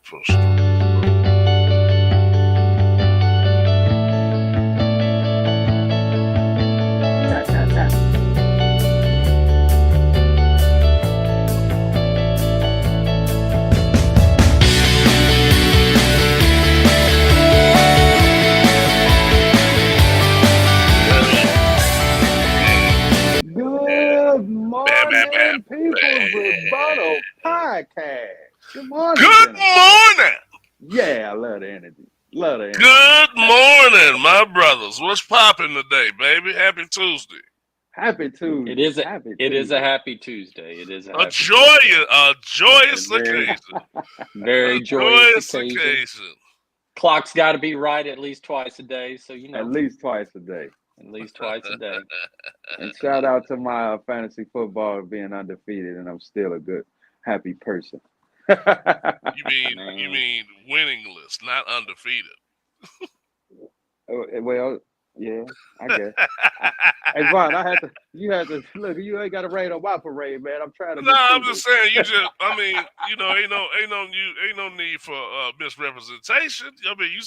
First. Tap, tap, tap. Good Bam, bam, bam, morning, People's bam. Rebuttal Podcast. Good morning, Good gentlemen. morning. Yeah, I love the energy. Love the energy. Good morning, my brothers. What's popping today, baby? Happy Tuesday. Happy It Tuesday. is a Happy it is a Tuesday. happy Tuesday. It is a A happy Tuesday. joyous A very occasion. A very joyous joyous occasion. occasion. Clock's got to be right at least twice a day, so At least twice a day. at least twice a day. And shout out to my fantasy football being undefeated, and I'm still a good, happy person. You Man, mean winningless, not undefeated. Well, yeah, I guess. Hey, Vaughn, you had to, look, you ain't got to rain on my parade, man. I'm trying to No, get I'm through just this. saying. Ain't no need for misrepresentation. I mean, you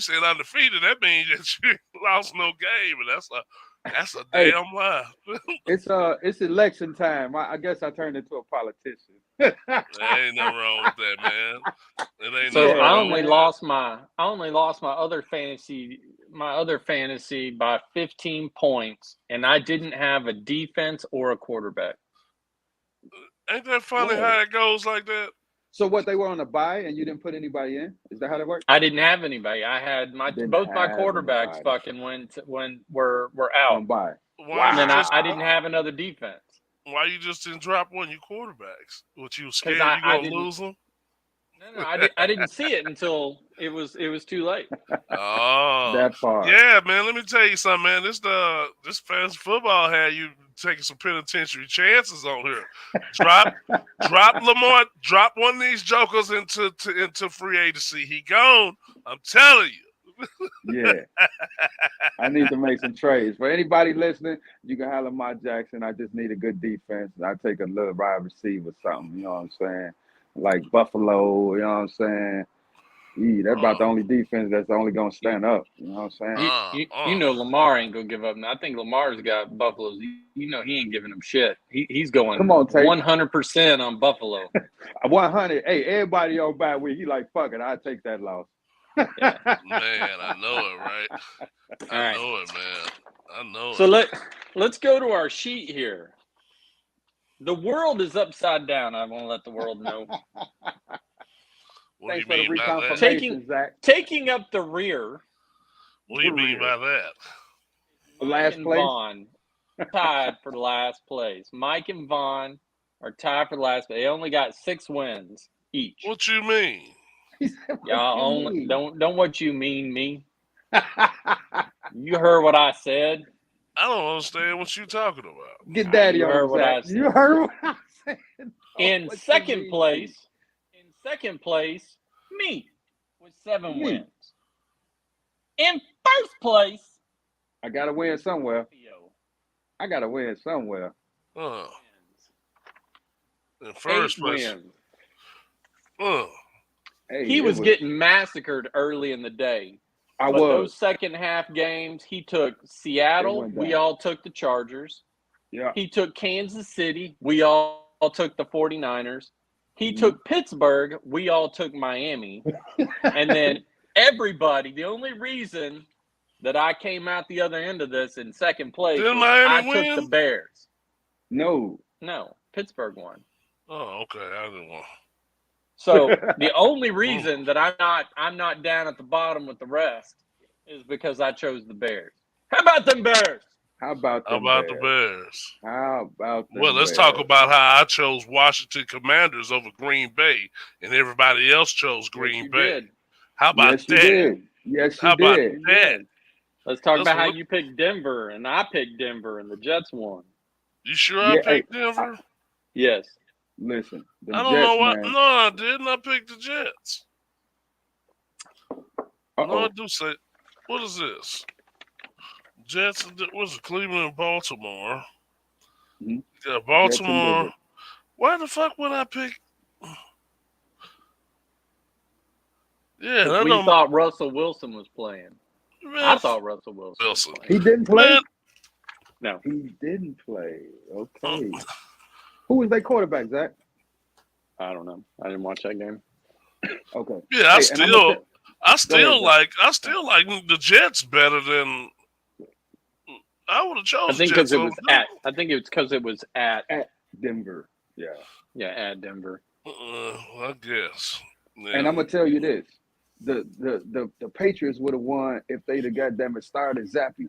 said undefeated. That means that you lost no game, and that's a Hey, damn lie. it's election time. I guess I turned into a politician. There ain't nothing wrong with that, man. It ain't so nothing Yeah, wrong with that. I only lost my other fantasy by 15 points, and I didn't have a defense or a quarterback. Ain't that funny Whoa. how it goes like that? So what, they were on a buy and you didn't put anybody in? Is that how that works? I didn't have anybody. I had Didn't both my have quarterbacks anybody fucking went were out, on buy. Why and you then just I didn't have another defense didn't drop one of your quarterbacks? What you because scared you I gonna didn't. lose them? No, I didn't see it until it was too late. Oh, That part. yeah, man. Let me tell you something, man. This fantasy football had you taking some penitentiary chances on here. Drop, drop Lamar. Drop one of these jokers into free agency. He gone. I'm telling you. Yeah, I need to make some trades. For anybody listening, you can holler my Jackson. I just need a good defense. I take a little wide receiver or something. You know what I'm saying? Like Buffalo. You know what I'm saying? They're about Uh, the only defense that's only gonna stand up. You know what I'm saying? You know Lamar ain't gonna give up. Now I think Lamar's got Buffalo's. You know he ain't giving them shit. He's Come going on, Tate. 100% on Buffalo. 100. Hey, everybody on bye week. He like, fuck it. I take that loss. Yeah. man, I know it, right? All I right. know it, man. I know So it. let's go to our sheet here. The world is upside down. I want to let the world know. What do Thanks you for the mean by that? Taking reconfirmation, Zach. taking up the rear, What do you mean Rear. by that? Mike Last and place. Vaughn tied for last place. Mike and Vaughn are tied for last. They only got 6 wins each. What you mean? He said, what Y'all you only mean? don't what you mean me. You heard what I said. I don't understand what you talking about. Get daddy You on heard him, what Zach. I You said. heard what I said. Oh, In what you second mean, place, me with 7 me? wins. In first place, I gotta win somewhere. Theo I gotta win somewhere. Uh, wins. in 8 first place, wins. uh, Hey, He it was was. getting massacred early in the day. I But was. those second half games, he took It Seattle. went We down. all took the Chargers. Yeah. He took Kansas City. We all took the 49ers. He Mhm. took Pittsburgh. We all took Miami. And then everybody, the only reason that I came out the other end of this in second place didn't was I Miami took the win? Bears. No. No, Pittsburgh won. Oh, okay. I didn't want. So the only Mm. reason that I'm not down at the bottom with the rest is because I chose the Bears. How about them Bears? How about How them about the Bears? Bears? How about Well, them let's talk Bears? about how I chose Washington Commanders over Green Bay, and everybody else chose Yes, Green you Bay. did. How about Yes, you that? did. Yes, How you about did. You that? did. Let's talk Let's about how look. you picked Denver and I picked Denver and the Jets won. You sure I Yeah. Hey, picked Denver? Yes. listen, I them don't know Jets, what. man. No, I didn't. I picked the Jets. Uh No, I oh. do say. What is this? Jets. What's it? Cleveland and Baltimore. Mhm. Yeah, Jets and Baltimore. Denver. Why the fuck would I pick? Yeah, We thought Russell Wilson was playing. man, I thought Russell Wilson was playing. He didn't play? Man. No. He didn't play. Okay. Who was their quarterback, Zach? I don't know. I didn't watch that game. Okay. Yeah, I still like the Jets better than I would have chosen. I think because it was I think it's because it was at Denver. Yeah. Yeah, at Denver. I guess. Yeah. And I'm gonna tell you this: the Patriots would have won if they'd have goddamn it started Zappy.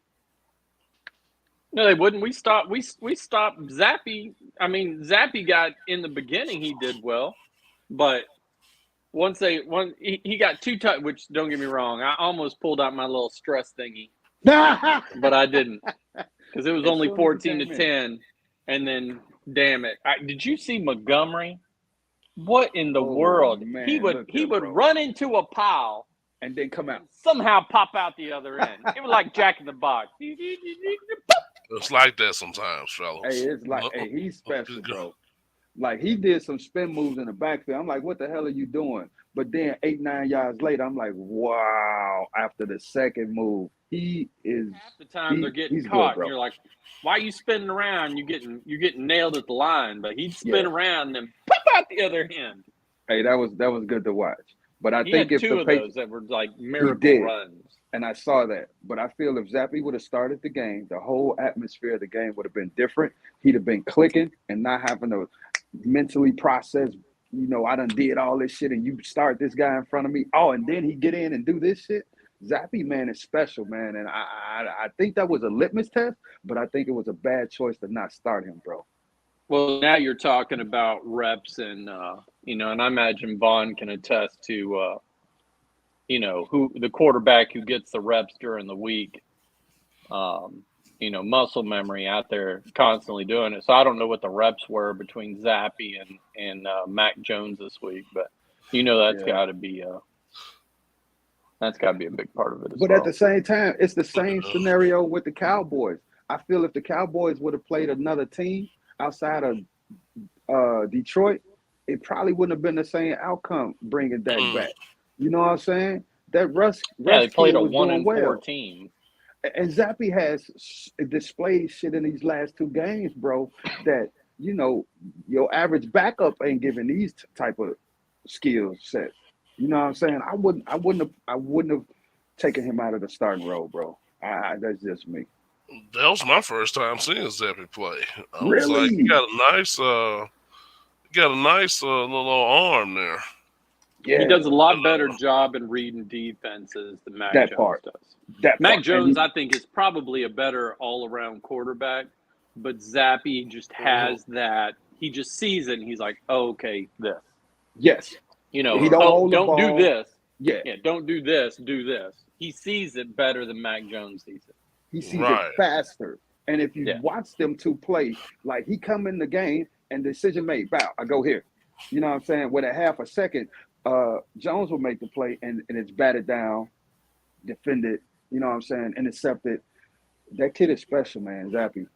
No, they wouldn't. We stopped Zappy. I mean, Zappy got in the beginning. He did well, but once he got 2 touchdowns. Which don't get me wrong, I almost pulled out my little stress thingy, but I didn't because it was only 14-10, and then damn it, did you see Montgomery? What in the world? Man, he would run into a pile and then come out, somehow pop out the other end. It was like Jack in the Box. It's like that sometimes, fellas. Hey, it's like, hey, he's special, bro. Like, he did some spin moves in the backfield. I'm like, what the hell are you doing? But then 8-9 yards later, I'm like, wow. After the second move, he is. Half the time they're getting caught, good, and you're like, why are you spinning around? You're getting nailed at the line. But he'd spin around and then pop out the other end. Hey, that was good to watch. But I think if two of those that were like miracle runs. And I saw that. But I feel if Zappy would have started the game, the whole atmosphere of the game would have been different. He'd have been clicking and not having to mentally process, I done did all this shit and you start this guy in front of me. Oh, and then he get in and do this shit. Zappy, man, is special, man. And I think that was a litmus test, but I think it was a bad choice to not start him, bro. Well, now you're talking about reps and, and I imagine Vaughn can attest to, who the quarterback who gets the reps during the week, muscle memory out there constantly doing it. So I don't know what the reps were between Zappy and Mac Jones this week, but that's got to be a big part of it as well. But at the same time, it's the same scenario with the Cowboys. I feel if the Cowboys would have played another team outside of Detroit, it probably wouldn't have been the same outcome bringing Dak back. You know what I'm saying? That Russ they played a 1-4 team. And Zappy has displayed shit in these last 2 games, bro, that, your average backup ain't giving these type of skill sets. You know what I'm saying? I wouldn't have taken him out of the starting role, bro. That's just me. That was my first time seeing Zappy play. I was really? like, he got a nice little arm there. Yeah. He does a lot better job in reading defenses than Mac Jones does. Mac Jones, I think, is probably a better all-around quarterback, but Zappy just has that. He just sees it, and he's like, oh, okay, this. Yes. He don't do this. Yeah, don't do this, do this. He sees it better than Mac Jones sees it. He sees it faster. And if you watch them 2 play, like he come in the game and decision made, bow, I go here. You know what I'm saying? With a half a second, Jones will make the play and it's batted down, defended, you know what I'm saying, intercepted. That kid is special, man, Zappy.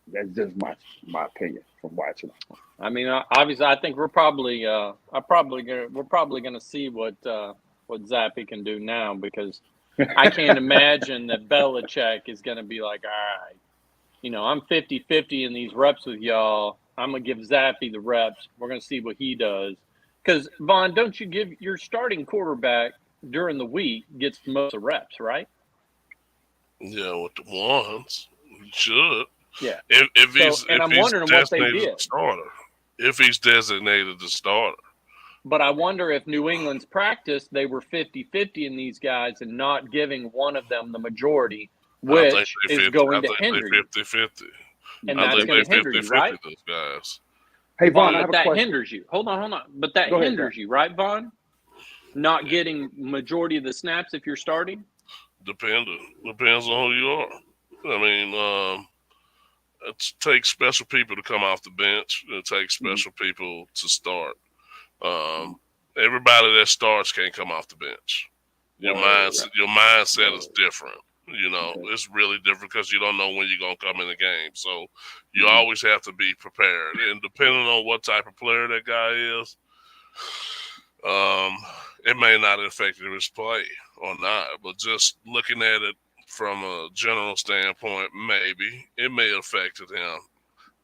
That's just my opinion from watching him. I mean, obviously, I think we're probably gonna see what Zappy can do now, because I can't imagine that Belichick is gonna be like, all right, I'm 50-50 in these reps with y'all. I'm gonna give Zappy the reps. We're gonna see what he does. Because Vaughn, don't you give your starting quarterback during the week gets most of the reps, right? Yeah, with the ones, he should. Yeah. If he's wondering what they did. Starter. If he's designated the starter. But I wonder if New England's practice, they were 50-50 in these guys and not giving one of them the majority, which is going to hinder you. 50-50. And that's going to hinder you, right? Those guys. Hey, Vaughn, but that hinders you. Hold on. But that hinders you, right, Vaughn? Not getting majority of the snaps if you're starting? Depends on who you are. I mean, it takes special people to come off the bench. It takes special people to start. Everybody that starts can't come off the bench. Your mindset is different. It's really different because you don't know when you're going to come in the game. So you always have to be prepared. And depending on what type of player that guy is, it may not have affected his play or not, but just looking at it from a general standpoint, maybe it may have affected him.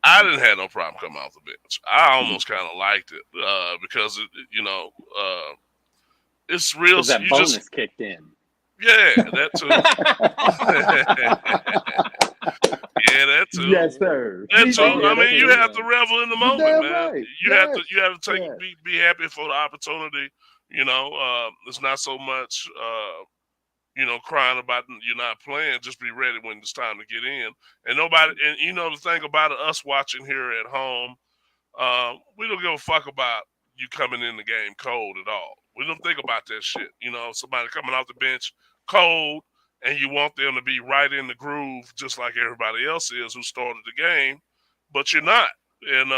I didn't have no problem coming off the bench. I almost kind of liked it because it's real. Because that You bonus just kicked in. that too. Yeah, that too. Yes, sir. That too. Yeah, I mean, you too, have to revel in the You're moment, damn man. right. You have to take Yes. be happy for the opportunity. It's not so much crying about you're not playing. Just be ready when it's time to get in. And nobody, and the thing about it, us watching here at home, we don't give a fuck about you coming in the game cold at all. We don't think about that shit. Somebody coming off the bench cold, and you want them to be right in the groove, just like everybody else is who started the game, but you're not. And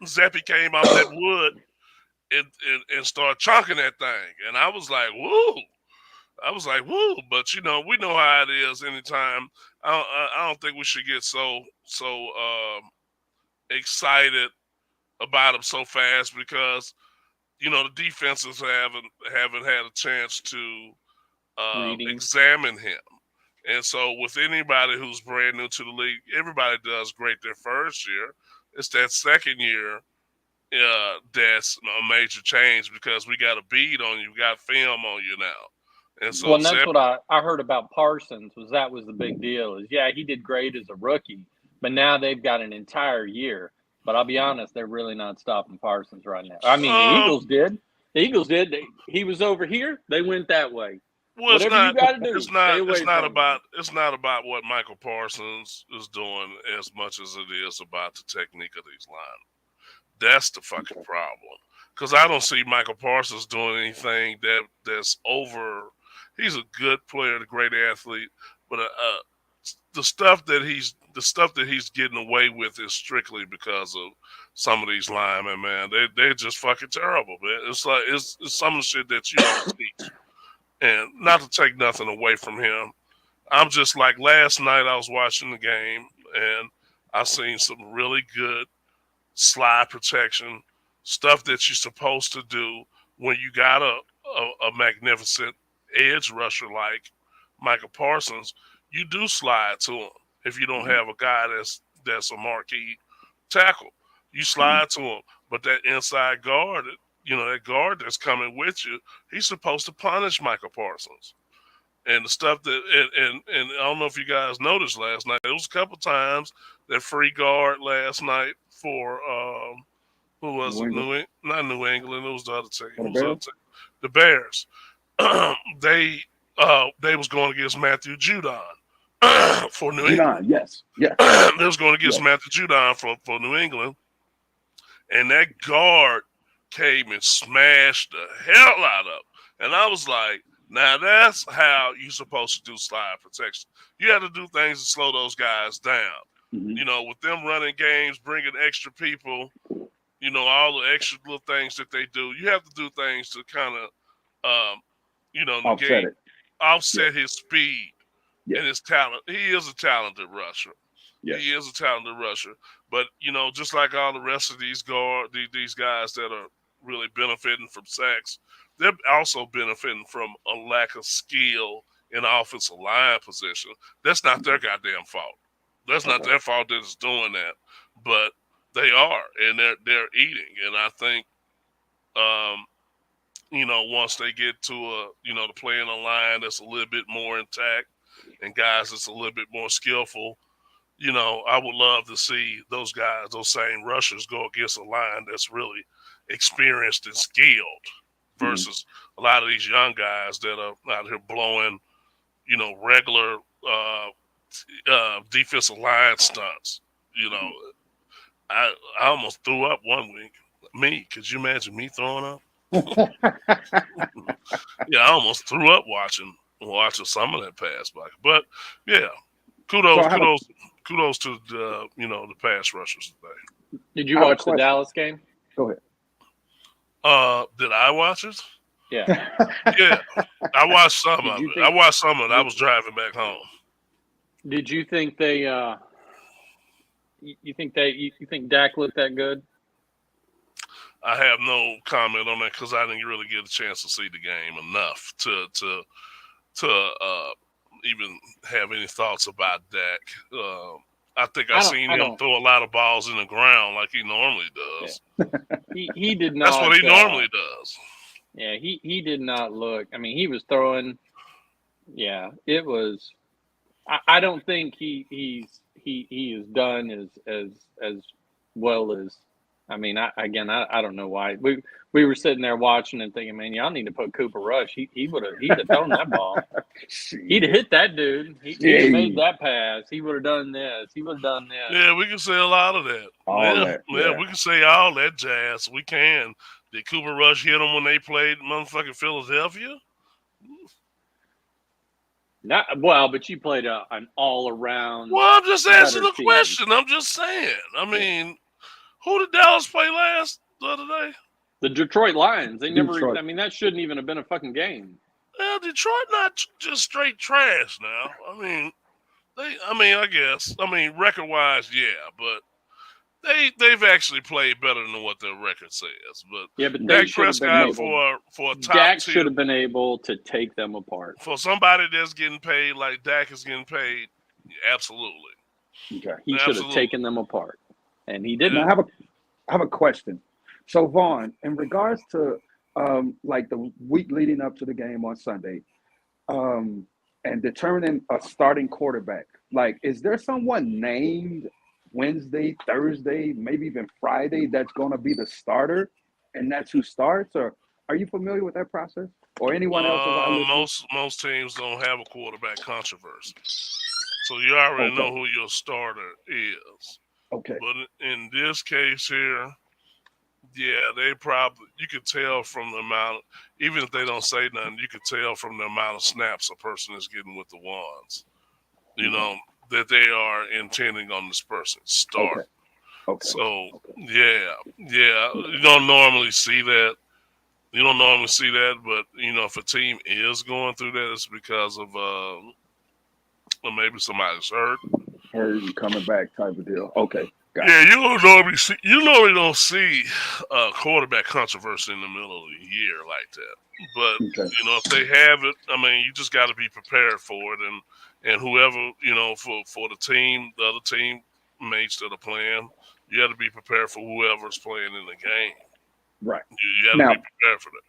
Zappy came off that wood and started chunking that thing, and I was like, woo. But we know how it is. Anytime, I don't think we should get so excited about him so fast because the defenses haven't had a chance to examine him. And so with anybody who's brand new to the league, everybody does great their first year. It's that second year that's a major change because we got a bead on you, we got film on you now. And so and that's what I heard about Parsons that was the big deal is, he did great as a rookie, but now they've got an entire year. But I'll be honest, they're really not stopping Parsons right now. I mean, the Eagles did. The Eagles did. He was over here. They went that way. Well, whatever you got to do, it's not about what Michael Parsons is doing as much as it is about the technique of these lineups. That's the fucking problem. Because I don't see Michael Parsons doing anything that's over. He's a good player, a great athlete, but the stuff that he's getting away with is strictly because of some of these linemen, man. They're just fucking terrible, man. It's like it's some of the shit that you don't teach. And not to take nothing away from him, I'm just like last night I was watching the game and I seen some really good slide protection stuff that you're supposed to do when you got a magnificent edge rusher like Michael Parsons. You do slide to him if you don't have a guy that's a marquee tackle. You slide to him, but that inside guard, that guard that's coming with you, he's supposed to punish Michael Parsons. And the stuff that and I don't know if you guys noticed last night, there was a couple times that free guard last night for who was it? Not New England. It was the other team. The Bears. They was going against Matthew Judon for New England. Yes. They was going against Matthew Judon for New England, and that guard came and smashed the hell out of him. And I was like, now that's how you're supposed to do slide protection. You have to do things to slow those guys down. Mm-hmm. With them running games, bringing extra people, all the extra little things that they do. You have to do things to kind of, offset his speed and his talent. He is a talented rusher. Yes. He is a talented rusher. But, just like all the rest of these guys that are really benefiting from sacks, they're also benefiting from a lack of skill in the offensive line position. That's not their goddamn fault. That's not their fault that it's doing that. But they are, and they're eating. And I think, once they get to to play in a line that's a little bit more intact and guys that's a little bit more skillful, I would love to see those guys, those same rushers, go against a line that's really experienced and skilled versus a lot of these young guys that are out here blowing, regular defensive line stunts. I almost threw up one week. Me, could you imagine me throwing up? Yeah, I almost threw up watching some of that pass back. But yeah, kudos to the the pass rushers today. Did you watch the Dallas game? Go ahead. Did I watch it? Yeah. Yeah, I watched some of it. I watched some of it. I was driving back home. Did you think they? You think Dak looked that good? I have no comment on that because I didn't really get a chance to see the game enough to even have any thoughts about Dak. I think I seen him throw a lot of balls in the ground like he normally does. Yeah. He did not. That's what he normally does. Yeah, he did not look. I mean, he was throwing. Yeah, it was. I don't think he is done as well as. I mean, I don't know why we were sitting there watching and thinking, man, y'all need to put Cooper Rush. He'd have thrown that ball. He'd have hit that dude. He'd have made that pass. He would have done this. He would have done this. Yeah, we can say a lot of that. Yeah, we can say all that jazz. We can. Did Cooper Rush hit them when they played motherfucking Philadelphia? But you played an all-around. Well, I'm just answering the question. I'm just saying. I mean, who did Dallas play last the other day? The Detroit Lions. They never. I mean, that shouldn't even have been a fucking game. Well, Detroit not just straight trash now. I mean, I guess. I mean, record-wise, yeah, but they've actually played better than what their record says. But Dak Prescott for a top Dak should have been able to take them apart. For somebody that's getting paid like Dak is getting paid, absolutely. Okay. He should have taken them apart, and he didn't. Now, I have a question. So Vaughn, in regards to like the week leading up to the game on Sunday, and determining a starting quarterback, like, is there someone named Wednesday, Thursday, maybe even Friday that's going to be the starter, and that's who starts? Or are you familiar with that process, or anyone else? Most teams don't have a quarterback controversy, so you already know who your starter is. Okay. But in this case here, yeah, you could tell from the amount, even if they don't say nothing, you could tell from the amount of snaps a person is getting with the ones. You know, that they are intending on this person start. Okay. So yeah, you don't normally see that. But you know, if a team is going through that, it's because of maybe somebody's hurt and coming back type of deal. Okay. Yeah, you normally don't see quarterback controversy in the middle of the year like that. But you know, if they have it, I mean, you just got to be prepared for it, and whoever, you know, for the team, the other team mates that are playing, you got to be prepared for whoever's playing in the game. Right. You got to be prepared for that.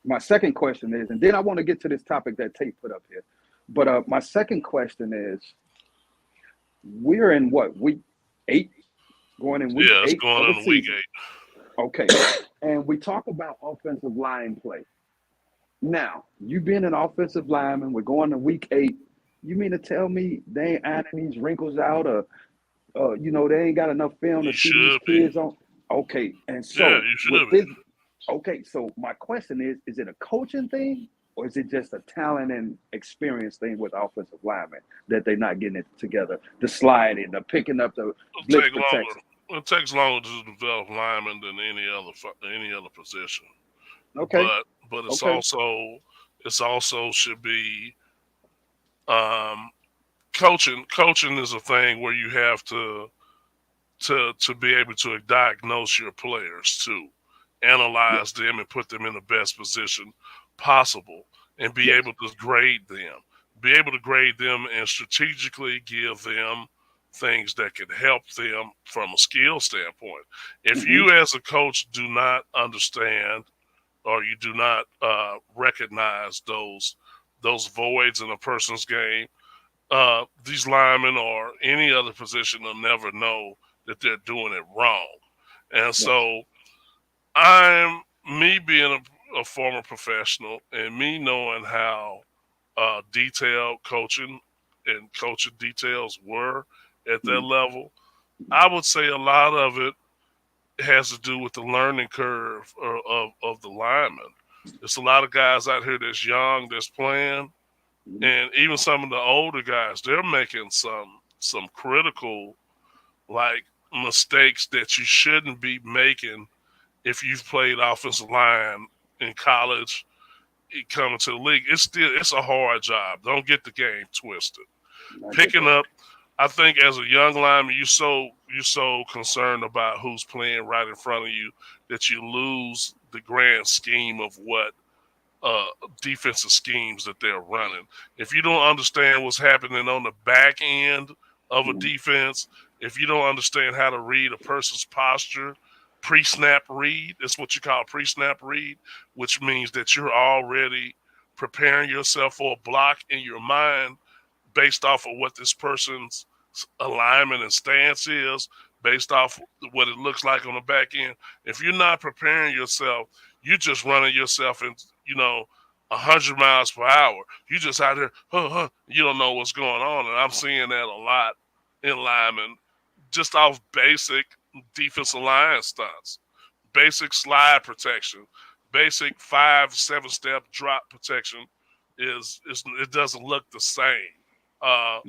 My second question is, and then I want to get to this topic that Tate put up here, but my second question is, we're in what, week 8? Going in week 8? Yeah, it's going on week 8. Okay. And we talk about offensive line play. Now, you being an offensive lineman, we're going to week 8. You mean to tell me they ain't ironing these wrinkles out, or you know, they ain't got enough film to see these kids on? Okay. And so so my question is it a coaching thing, or is it just a talent and experience thing with offensive linemen that they're not getting it together? The sliding, the picking up the blitz protection. It takes longer to develop linemen than any other position. Okay. But it's also should be coaching. Coaching is a thing where you have to be able to diagnose your players too, analyze them and put them in the best position possible, and be able to grade them. Be able to grade them and strategically give them things that can help them from a skill standpoint. If you as a coach do not understand, or you do not recognize those voids in a person's game, these linemen or any other position will never know that they're doing it wrong. And so me being a former professional, and me knowing how detailed coaching and coaching details were at that level, I would say a lot of it has to do with the learning curve of the linemen. There's a lot of guys out here that's young, that's playing, and even some of the older guys, they're making some critical, like, mistakes that you shouldn't be making if you've played offensive line in college. Coming to the league, it's a hard job. Don't get the game twisted. Picking up, I think as a young lineman, you're so concerned about who's playing right in front of you that you lose the grand scheme of what defensive schemes that they're running. If you don't understand what's happening on the back end of a defense, if you don't understand how to read a person's posture, pre-snap read, that's what you call pre-snap read, which means that you're already preparing yourself for a block in your mind based off of what this person's alignment and stance is, based off what it looks like on the back end. If you're not preparing yourself, you're just running yourself in, 100 miles per hour. You just out there, you don't know what's going on. And I'm seeing that a lot in linemen, just off basic defensive line stunts, basic slide protection, basic 5-7 step drop protection it doesn't look the same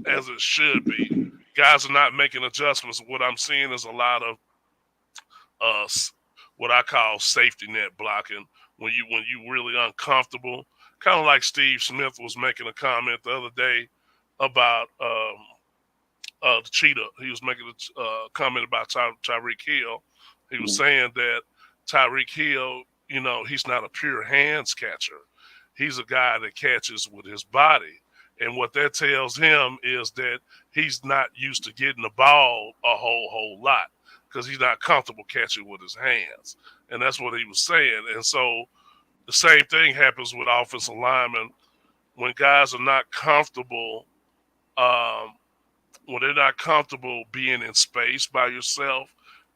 as it should be. Guys are not making adjustments. What I'm seeing is a lot of what I call safety net blocking when you really uncomfortable. Kind of like Steve Smith was making a comment the other day about the cheetah. He was making a comment about Tyreek Hill. He was saying that Tyreek Hill, he's not a pure hands catcher. He's a guy that catches with his body. And what that tells him is that he's not used to getting the ball a whole lot because he's not comfortable catching with his hands. And that's what he was saying. And so the same thing happens with offensive linemen when guys are not comfortable, when they're not comfortable being in space by yourself,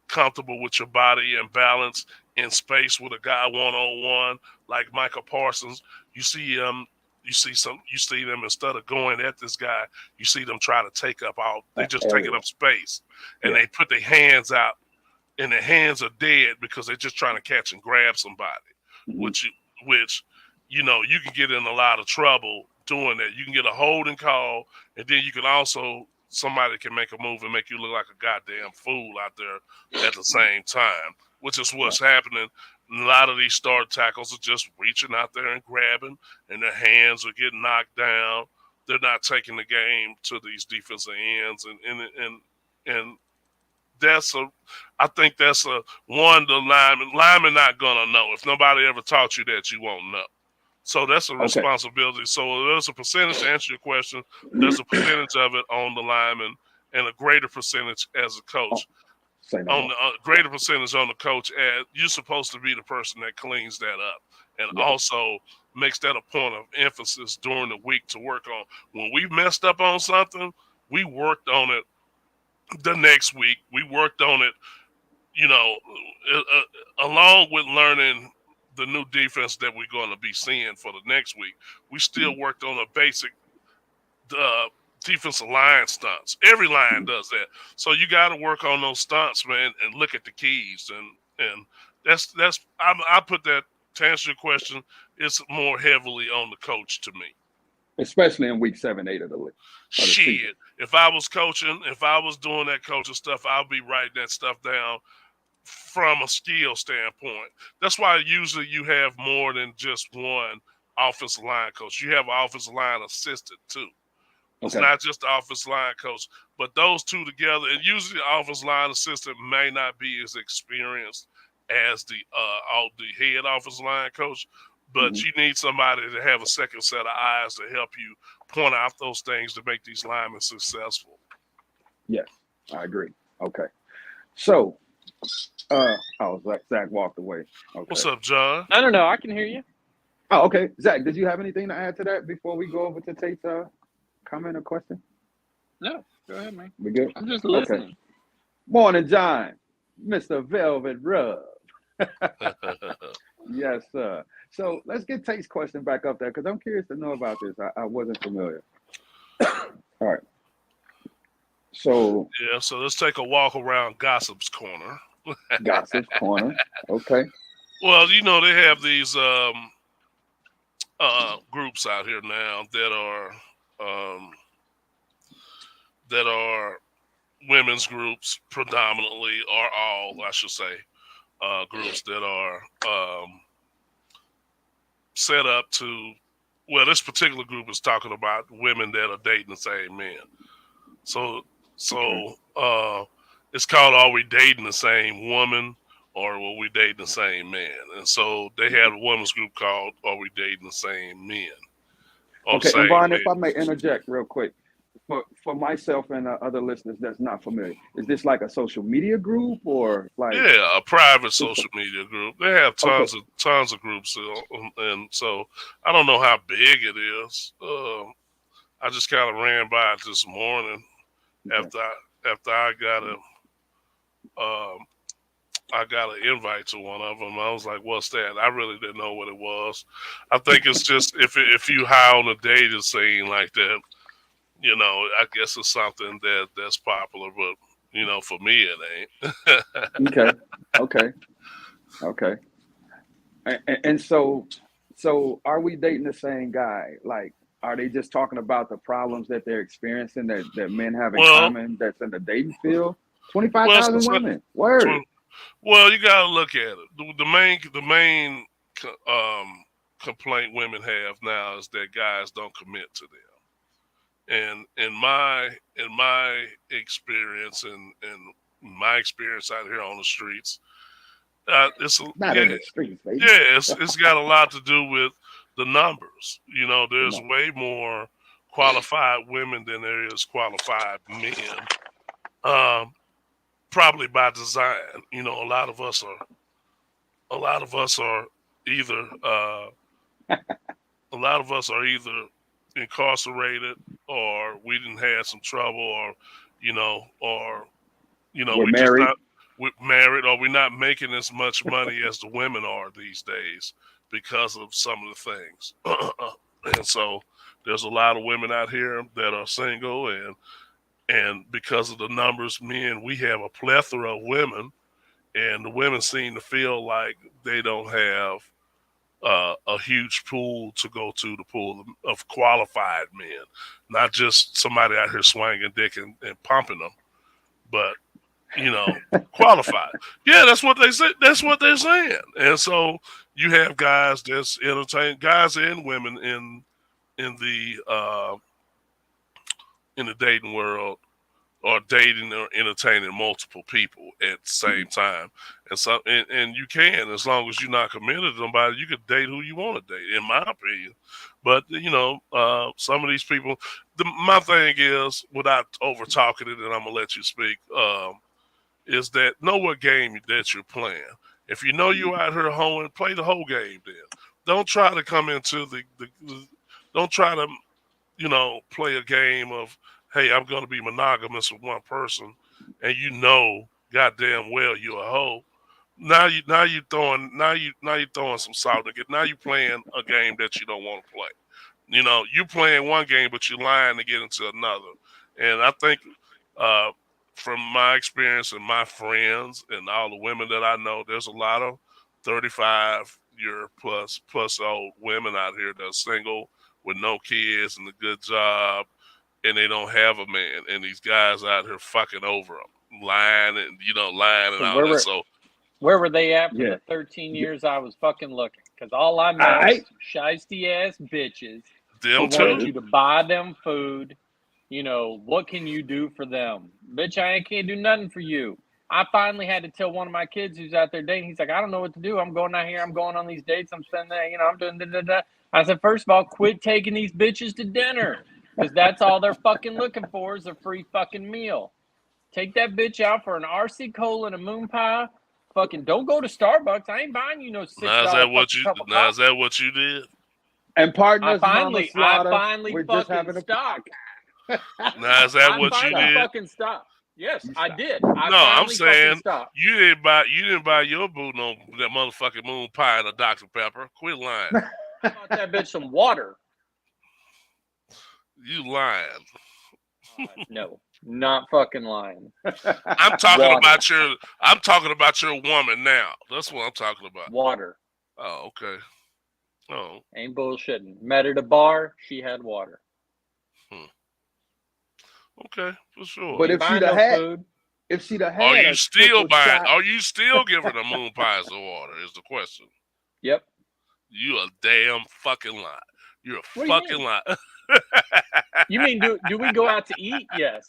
comfortable with your body and balance in space with a guy one-on-one like Michael Parsons. You see them instead of going at this guy, you see them try to take up they just taking up space, and they put their hands out, and their hands are dead because they're just trying to catch and grab somebody, which you can get in a lot of trouble doing that. You can get a holding call, and then you can also somebody can make a move and make you look like a goddamn fool out there at the same time, which is what's happening. A lot of these start tackles are just reaching out there and grabbing, and their hands are getting knocked down. They're not taking the game to these defensive ends, and I think that's the lineman not gonna know. If nobody ever taught you that, you won't know. So that's a responsibility. So there's a percentage to answer your question. There's a percentage of it on the lineman, and a greater percentage as a coach. Greater percentage on the coach, as you're supposed to be the person that cleans that up and also makes that a point of emphasis during the week to work on. When we messed up on something, we worked on it the next week. We worked on it, along with learning the new defense that we're going to be seeing for the next week. We still worked on a basic defensive line stunts. Every line does that. So you got to work on those stunts, man, and look at the keys. And that's I put that, to answer your question, it's more heavily on the coach to me. Especially in week 7, 8 of the league. Shit. If I was coaching, if I was doing that coaching stuff, I'll be writing that stuff down from a skill standpoint. That's why usually you have more than just one offensive line coach. You have an offensive line assistant too. It's not just the offensive line coach, but those two together, and usually the offensive line assistant may not be as experienced as the head offensive line coach, but you need somebody to have a second set of eyes to help you point out those things to make these linemen successful. Yes, I agree. Okay. So, Zach walked away. Okay. What's up, John? I don't know. I can hear you. Oh, okay. Zach, did you have anything to add to that before we go over to Tate's comment or question? No. Go ahead, man. We good? I'm just listening. Okay. Morning, John. Mr. Velvet Rub. Yes, sir. So let's get Tate's question back up there because I'm curious to know about this. I wasn't familiar. All right. So let's take a walk around Gossip's Corner. Gossip's Corner. Okay. Well, they have these groups out here now that are women's groups predominantly, or all, I should say, groups that are set up to, well, this particular group is talking about women that are dating the same men. So it's called Are We Dating the Same Woman? or were we dating the same man? And so they had a women's group called Are We Dating the Same Men? Or the Okay, and same Vaughn, if men. I may interject real quick, for myself and other listeners that's not familiar, is this like a social media group or like? Yeah, a private It's social media group. They have okay, tons of groups, and so I don't know how big it is. I just kind of ran by it this morning okay, after um, I got an invite to one of them. I was like, "What's that?" I really didn't know what it was. I think it's just if you high on the dating scene like that, I guess it's something that's popular. But for me, it ain't. okay, okay, okay. And so are we dating the same guy? Like, are they just talking about the problems that they're experiencing that men have in Well, common that's in the dating field? Twenty five well, thousand women. Word. well, you gotta look at it. The main complaint women have now is that guys don't commit to them. And in my experience and my experience out here on the streets, it's Not yeah, in the streets, baby. yeah, it's got a lot to do with the numbers. Come There's on. way more qualified women than there is qualified men. Um, Probably by design. A lot of us are either a lot of us are either incarcerated, or we didn't have some trouble, or We're we just married. not we married, or we're not making as much money as the women are these days because of some of the things. And so there's a lot of women out here that are single, and because of the numbers, men, we have a plethora of women, and the women seem to feel like they don't have a huge pool to go to, the pool of qualified men, not just somebody out here swinging dick and pumping them, but you know, qualified. Yeah, that's what they say. That's what they're saying. And so you have guys that's entertain guys and women in the uh, in the dating world, or dating or entertaining multiple people at the same time. And you can, as long as you're not committed to somebody, you could date who you want to date, in my opinion. But some of these people, my thing is, without over talking it, and I'm gonna let you speak, is that know what game that you're playing. If you know you out here hoeing, play the whole game. Then don't try to come into don't try to play a game of, hey, I'm going to be monogamous with one person, and goddamn well you're a hoe. Now you throwing some salt again. Now you playing a game that you don't want to play. You playing one game, but you're lying to get into another. And I think, uh, from my experience and my friends and all the women that I know, there's a lot of 35-year plus old women out here that are single with no kids and a good job, and they don't have a man. And these guys out here fucking over them, lying and So all that. So where were they at for Yeah. the 13 years I was fucking looking? Because all I met I was shiesty ass bitches them who wanted too. you to buy them food. What can you do for them? Bitch, can't do nothing for you. I finally had to tell one of my kids who's out there dating. He's like, I don't know what to do. I'm going out here. I'm going on these dates. I'm spending that. I'm doing da. I said, first of all, quit taking these bitches to dinner, because that's all they're fucking looking for is a free fucking meal. Take that bitch out for an RC Cola and a moon pie. Fucking don't go to Starbucks. I ain't buying you no $6 Now is that what you? cup of Now is coffee. that what you did? And pardon I us, Mama finally Slaughter. We're just fucking having a stopped. Now is that I what you finally did? fucking stopped. Yes, You I stopped. did. No, I'm Fucking saying stopped. you didn't buy your boo no that motherfucking moon pie and a Dr. Pepper. Quit lying. I bought that bitch some water. You lying. No, not fucking lying. I'm talking Water. about your woman now. That's what I'm talking about. Water. Oh, okay. Oh, Ain't bullshitting. Met at a bar. She had water. okay, for sure. But Ain't if she'd buying have no had, food. if she'd have Are had you a still triple buying? shot, Are you still giving the moon pies the water? Is the question. Yep. You a damn fucking lie. You're a What do you fucking mean? lie. You mean do we go out to eat? Yes.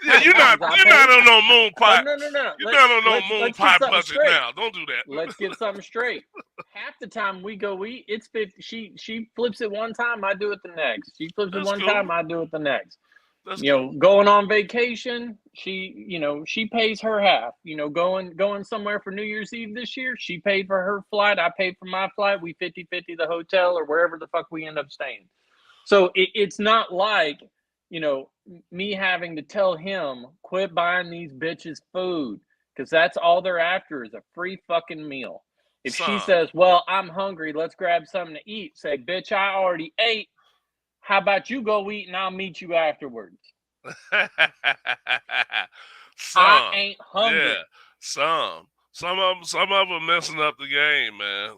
Yeah, you're not on no moon pie. No. You're not on no moon let's pie get something budget straight. now. Don't do that. Let's get something straight. Half the time we go eat, it's 50. She flips it one time, I do it the next. She flips it one time, I do it the next. That's you know, going on vacation, she pays her half. You know, going somewhere for New Year's Eve this year, she paid for her flight, I paid for my flight. We 50-50 the hotel or wherever the fuck we end up staying. So it's not like, you know, me having to tell him, quit buying these bitches food, because that's all they're after is a free fucking meal. If she says, well, I'm hungry, let's grab something to eat, say, bitch, I already ate. How about you go eat and I'll meet you afterwards? I ain't hungry. Yeah, some of them messing up the game, man.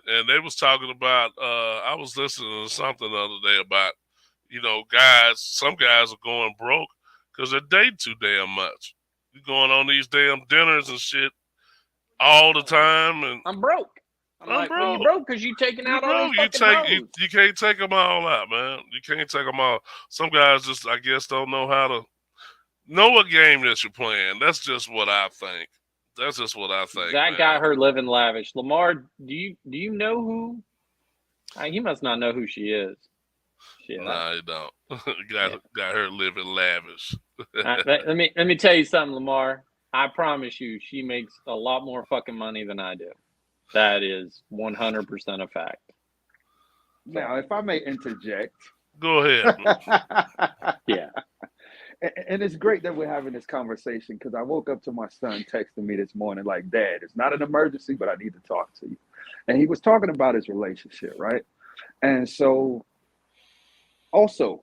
And they was talking about. I was listening to something the other day about, you know, some guys are going broke because they're dating too damn much. You're going on these damn dinners and shit all the time, and I'm broke. I'm like, broke. well, you broke because you taking out all these fucking hoes. You can't take them all out, man. You can't take them all. Some guys just, I guess, don't know how to know what game that you're playing. That's just what I think. Zach got her living lavish. Lamar, do you know who? He must not know who she is. Shit, nah, he don't. got her living lavish. Let me tell you something, Lamar. I promise you, she makes a lot more fucking money than I do. That is 100% a fact. Now, if I may interject. Go ahead. Yeah. And it's great that we're having this conversation, because I woke up to my son texting me this morning like, Dad, it's not an emergency, but I need to talk to you. And he was talking about his relationship, right? And so also,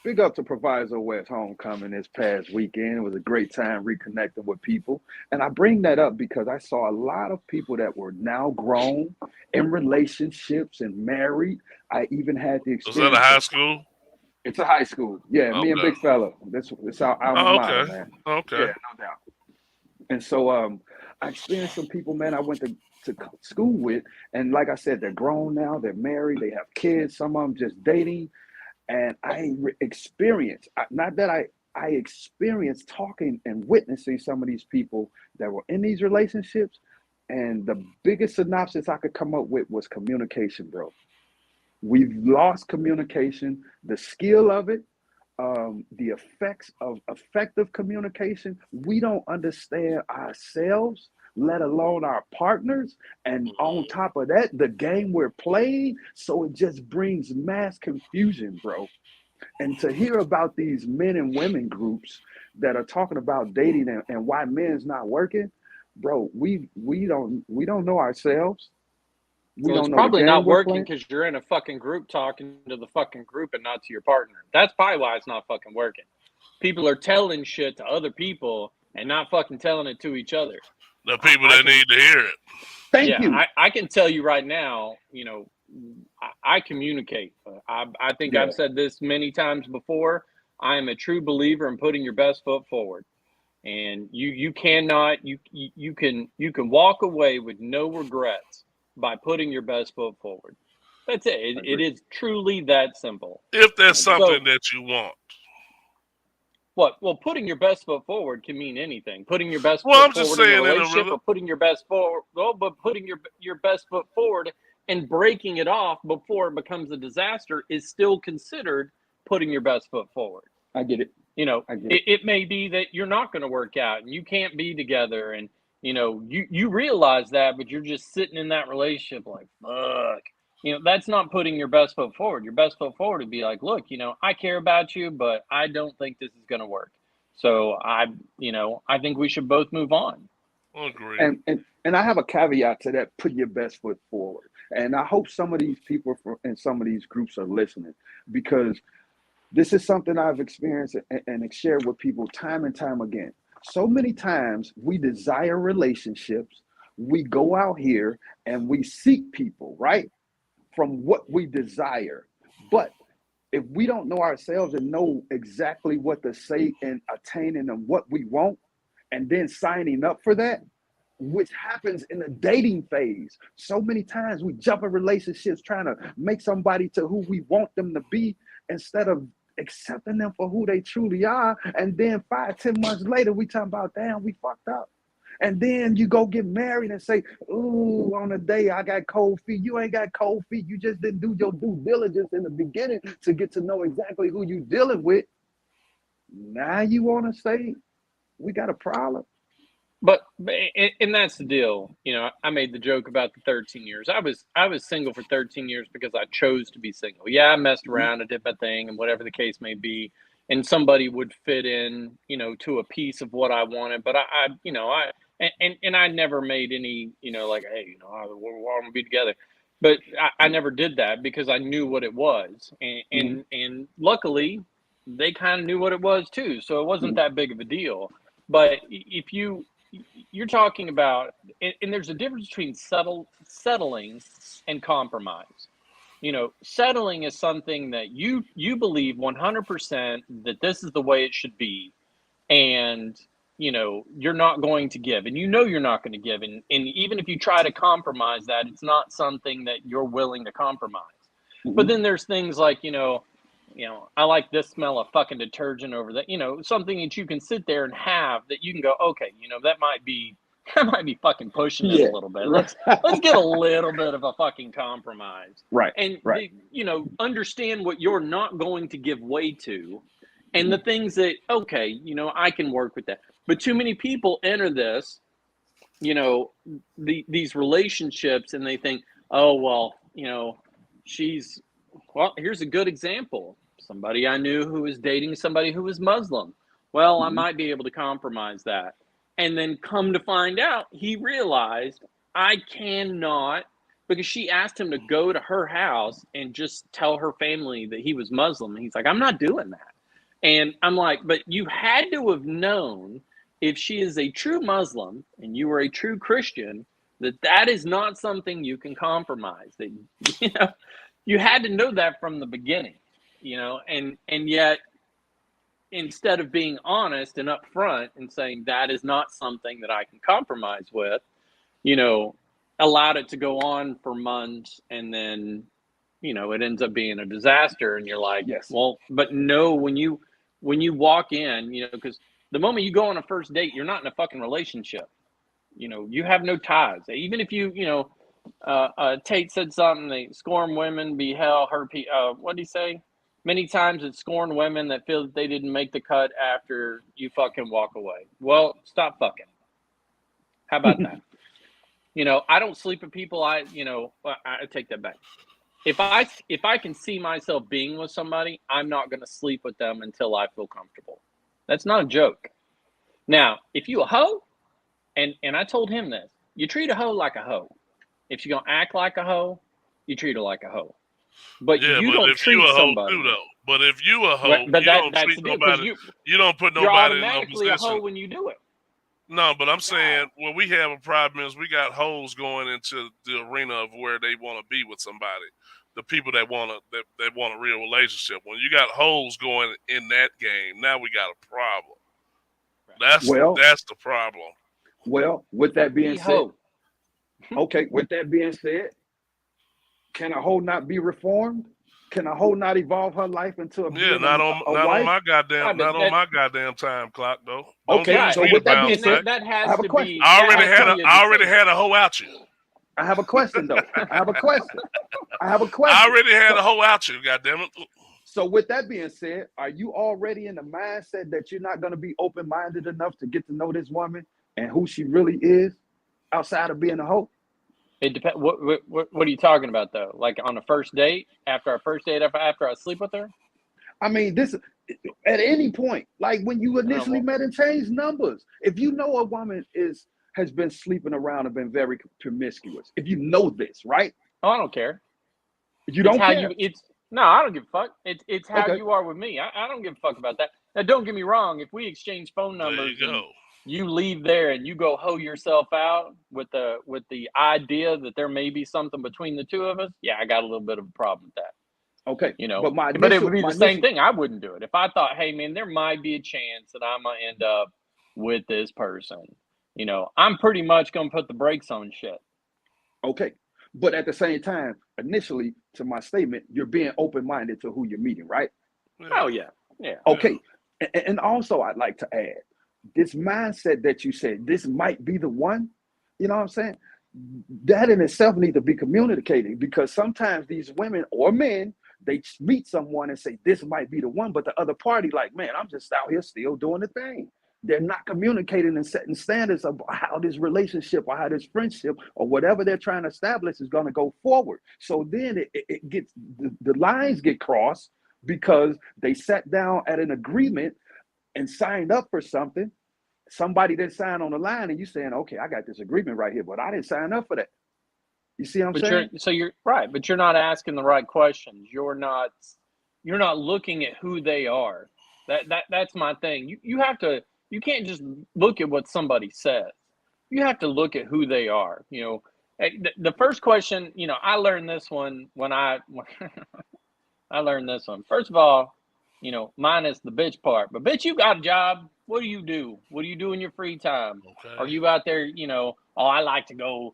big up to Proviso West Homecoming this past weekend. It was a great time reconnecting with people. And I bring that up because I saw a lot of people that were now grown in relationships and married. I even had the experience. Was that a high school? It's a high school. Yeah, okay. Me and Big Fella. It's our alma mater, man. Okay. Yeah, no doubt. And so I experienced some people, man, I went to school with. And like I said, they're grown now. They're married. They have kids. Some of them just dating. And I experienced, not that I experienced talking and witnessing some of these people that were in these relationships. And the biggest synopsis I could come up with was communication, bro. We've lost communication, the skill of it, the effects of effective communication. We don't understand ourselves, let alone our partners. And on top of that, the game we're playing. So it just brings mass confusion, bro. And to hear about these men and women groups that are talking about dating and why men's not working, bro, we don't know ourselves. It's probably not working because you're in a fucking group talking to the fucking group and not to your partner. That's probably why it's not fucking working. People are telling shit to other people and not fucking telling it to each other. The people that need to hear it. Thank you. I can tell you right now, you know, I communicate. I think I've said this many times before. I am a true believer in putting your best foot forward. And you can walk away with no regrets by putting your best foot forward. That's it. It is truly that simple. If there's something that you want. What? Well, putting your best foot forward can mean anything. Putting your best foot forward in a relationship, or putting your best forward. Well, but putting your best foot forward and breaking it off before it becomes a disaster is still considered putting your best foot forward. I get it. You know, it may be that you're not going to work out and you can't be together, and you know, you realize that, but you're just sitting in that relationship like, fuck. You know, that's not putting your best foot forward. Your best foot forward would be like, look, you know, I care about you, but I don't think this is going to work. So I think we should both move on. I agree. And I have a caveat to that: put your best foot forward. And I hope some of these people in some of these groups are listening, because this is something I've experienced and shared with people time and time again. So many times we desire relationships, we go out here and we seek people, right? From what we desire. But if we don't know ourselves and know exactly what to say in attaining and what we want, and then signing up for that, which happens in the dating phase. So many times we jump in relationships trying to make somebody to who we want them to be, instead of accepting them for who they truly are. And then 5-10 months later, we talking about, damn, we fucked up. And then you go get married and say, ooh, on the day I got cold feet. You ain't got cold feet. You just didn't do your due diligence in the beginning to get to know exactly who you dealing with. Now you want to say we got a problem? But and that's the deal. You know, I made the joke about the 13 years. I was single for 13 years because I chose to be single. Yeah, I messed around, I did my thing, and whatever the case may be. And somebody would fit in, you know, to a piece of what I wanted. But I you know, and I never made any, you know, like, hey, you know, I want to be together. But I never did that because I knew what it was, and luckily, they kind of knew what it was too. So it wasn't that big of a deal. But if you're talking about, and there's a difference between settling and compromise. You know, settling is something that you believe 100% that this is the way it should be, and you know you're not going to give, and you know you're not going to give, and even if you try to compromise that, it's not something that you're willing to compromise. But then there's things like, you know, I like this smell of fucking detergent over that, you know, something that you can sit there and have that you can go, okay, you know, that might be fucking pushing it a little bit. Let's get a little bit of a fucking compromise. Right. And, right. you know, understand what you're not going to give way to and the things that, okay, you know, I can work with that. But too many people enter this, you know, these relationships and they think, oh, well, you know, here's a good example. Somebody I knew who was dating somebody who was Muslim. Well, I might be able to compromise that. And then come to find out, he realized I cannot, because she asked him to go to her house and just tell her family that he was Muslim. And he's like, I'm not doing that. And I'm like, but you had to have known if she is a true Muslim and you are a true Christian, that is not something you can compromise. That, you know, you had to know that from the beginning, you know, and yet instead of being honest and upfront and saying that is not something that I can compromise with, you know, allowed it to go on for months, and then, you know, it ends up being a disaster. And you're like, Yes. Well, but no, when you walk in, you know, because the moment you go on a first date, you're not in a fucking relationship. You know, you have no ties. Even if you know, Tate said something, they scorn women be hell, what did he say? Many times it's scorn women that feel that they didn't make the cut after you fucking walk away. Well, stop fucking. How about that? You know, I don't sleep with people. I take that back. If I can see myself being with somebody, I'm not going to sleep with them until I feel comfortable. That's not a joke. Now, if you a hoe, and I told him this, you treat a hoe like a hoe. If she's going to act like a hoe, you treat her like a hoe. But yeah, you but don't if treat you a somebody. hoe too, though. But if you a hoe, Right, but you don't that's treat the deal, nobody. You don't put you're nobody in no automatically a hoe position. when you do it. No, but I'm saying what we have a problem is we got hoes going into the arena of where they want to be with somebody. The people that want a real relationship. When you got hoes going in that game, now we got a problem. That's the problem. Well, with that being said, okay, with that being said, can a hoe not be reformed? Can a hoe not evolve her life into a not on my goddamn time clock though. Okay, so with that being said, that has I have a to question. be. I already had a hoe out you. I have a question though. I have a question. I already had a hoe out you. Goddamn it. So with that being said, are you already in the mindset that you're not going to be open-minded enough to get to know this woman and who she really is outside of being a hoe? It depends. What are you talking about though? Like on a first date, after our first date, after I sleep with her? I mean, this at any point, like when you initially met and changed numbers. If you know a woman has been sleeping around and been very promiscuous, if you know this, right? Oh, I don't care. You don't care? No, I don't give a fuck. It's how you are with me. I don't give a fuck about that. Now, don't get me wrong. If we exchange phone numbers, you leave there and you go hoe yourself out with the idea that there may be something between the two of us, yeah, I got a little bit of a problem with that. Okay, you know, but it would be the same thing. I wouldn't do it if I thought, hey man, there might be a chance that I'm gonna end up with this person. You know, I'm pretty much gonna put the brakes on shit. Okay, but at the same time, initially to my statement, you're being open-minded to who you're meeting, right? Yeah. Oh yeah, yeah. Okay. And also, I'd like to add this mindset that you said, this might be the one, you know what I'm saying? That in itself needs to be communicated, because sometimes these women or men, they meet someone and say, this might be the one, but the other party, like, man, I'm just out here still doing the thing. They're not communicating and setting standards of how this relationship or how this friendship or whatever they're trying to establish is going to go forward. So then it gets, the lines get crossed because they sat down at an agreement and signed up for something. Somebody didn't sign on the line, and you saying, okay, I got this agreement right here, but I didn't sign up for that. You see what I'm saying? You're right, but you're not asking the right questions. You're not looking at who they are. That's my thing. You can't just look at what somebody says. You have to look at who they are. The first question, I learned this one when I learned this one. First of all, minus the bitch part. But bitch, you got a job. What do you do? What do you do in your free time? Okay. Are you out there, I like to go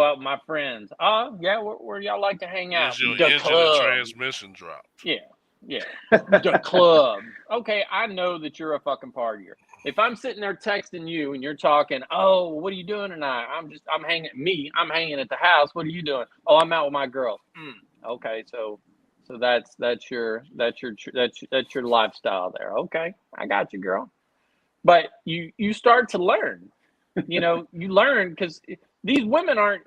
out with my friends. Oh, yeah, where y'all like to hang out? Is your The engine club. and transmission dropped? Yeah. The club. Okay, I know that you're a fucking partier. If I'm sitting there texting you and you're talking, oh, what are you doing tonight? I'm hanging at the house. What are you doing? Oh, I'm out with my girl. Okay, so that's your lifestyle there. Okay, I got you, girl. But you start to learn. You learn, because these women aren't.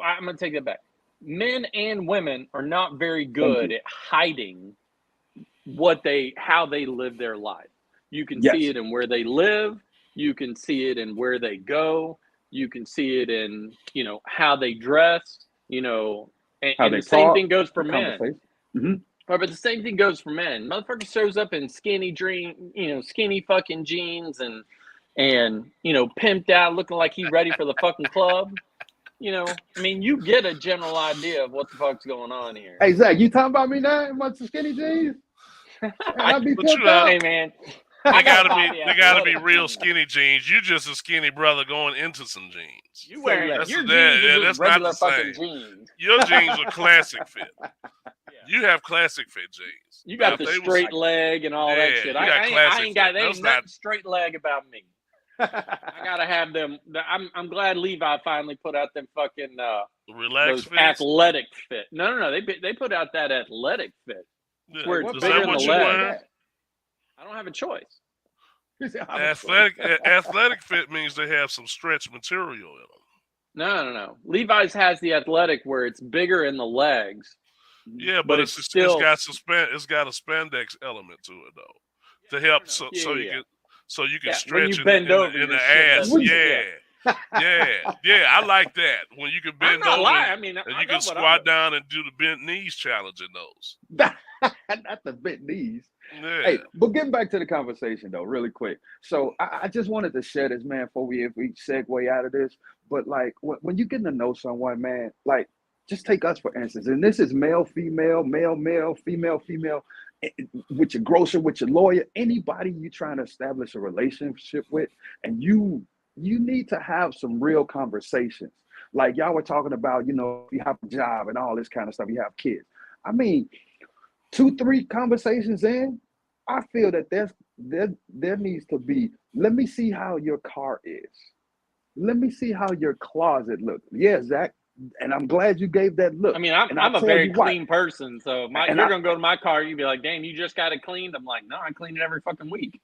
I'm gonna take that back. Men and women are not very good at hiding how they live their life. You can see it in where they live. You can see it in where they go. You can see it in how they dress. And the same thing goes for men. Mm-hmm. But the same thing goes for men. Motherfucker shows up in skinny fucking jeans and pimped out, looking like he's ready for the fucking club. You get a general idea of what the fuck's going on here. Hey, Zach, you talking about me now in my skinny jeans? I be pimped out. Hey, man. They gotta be real skinny jeans. You just a skinny brother going into some jeans. You wearing that's your that, jeans are that's regular not the fucking same. jeans. Your jeans are classic fit. You have classic fit jeans. You got the straight leg and all that shit. I ain't got nothing straight leg about me. I gotta have them. I'm glad Levi finally put out them fucking relaxed those athletic fit. No. They put out that athletic fit. Yeah. Where it's Is bigger that in what the you leg. wear? I don't have a choice. Athletic fit means they have some stretch material in them. No. Levi's has the athletic where it's bigger in the legs. Yeah, but it's got a spandex element to it though, to help so you can stretch when you bend over in the ass. Yeah. I like that when you can bend over. And you can squat down and do the bent knees challenge in those. Not the bent knees. Yeah. Hey, but getting back to the conversation though, really quick. So I just wanted to share this, man, before we segue out of this. But like when you getting to know someone, man, like just take us for instance, and this is male, female, female, with your grocer, with your lawyer, anybody you trying to establish a relationship with, and you need to have some real conversations. Like y'all were talking about, you have a job and all this kind of stuff, you have kids. I mean, 2-3 conversations in, I feel that there needs to be, let me see how your car is. Let me see how your closet looks. Yeah, Zach, and I'm glad you gave that look. I mean, I'm a very clean person, so you're going to go to my car, you'd be like, damn, you just got it cleaned? I'm like, no, I clean it every fucking week.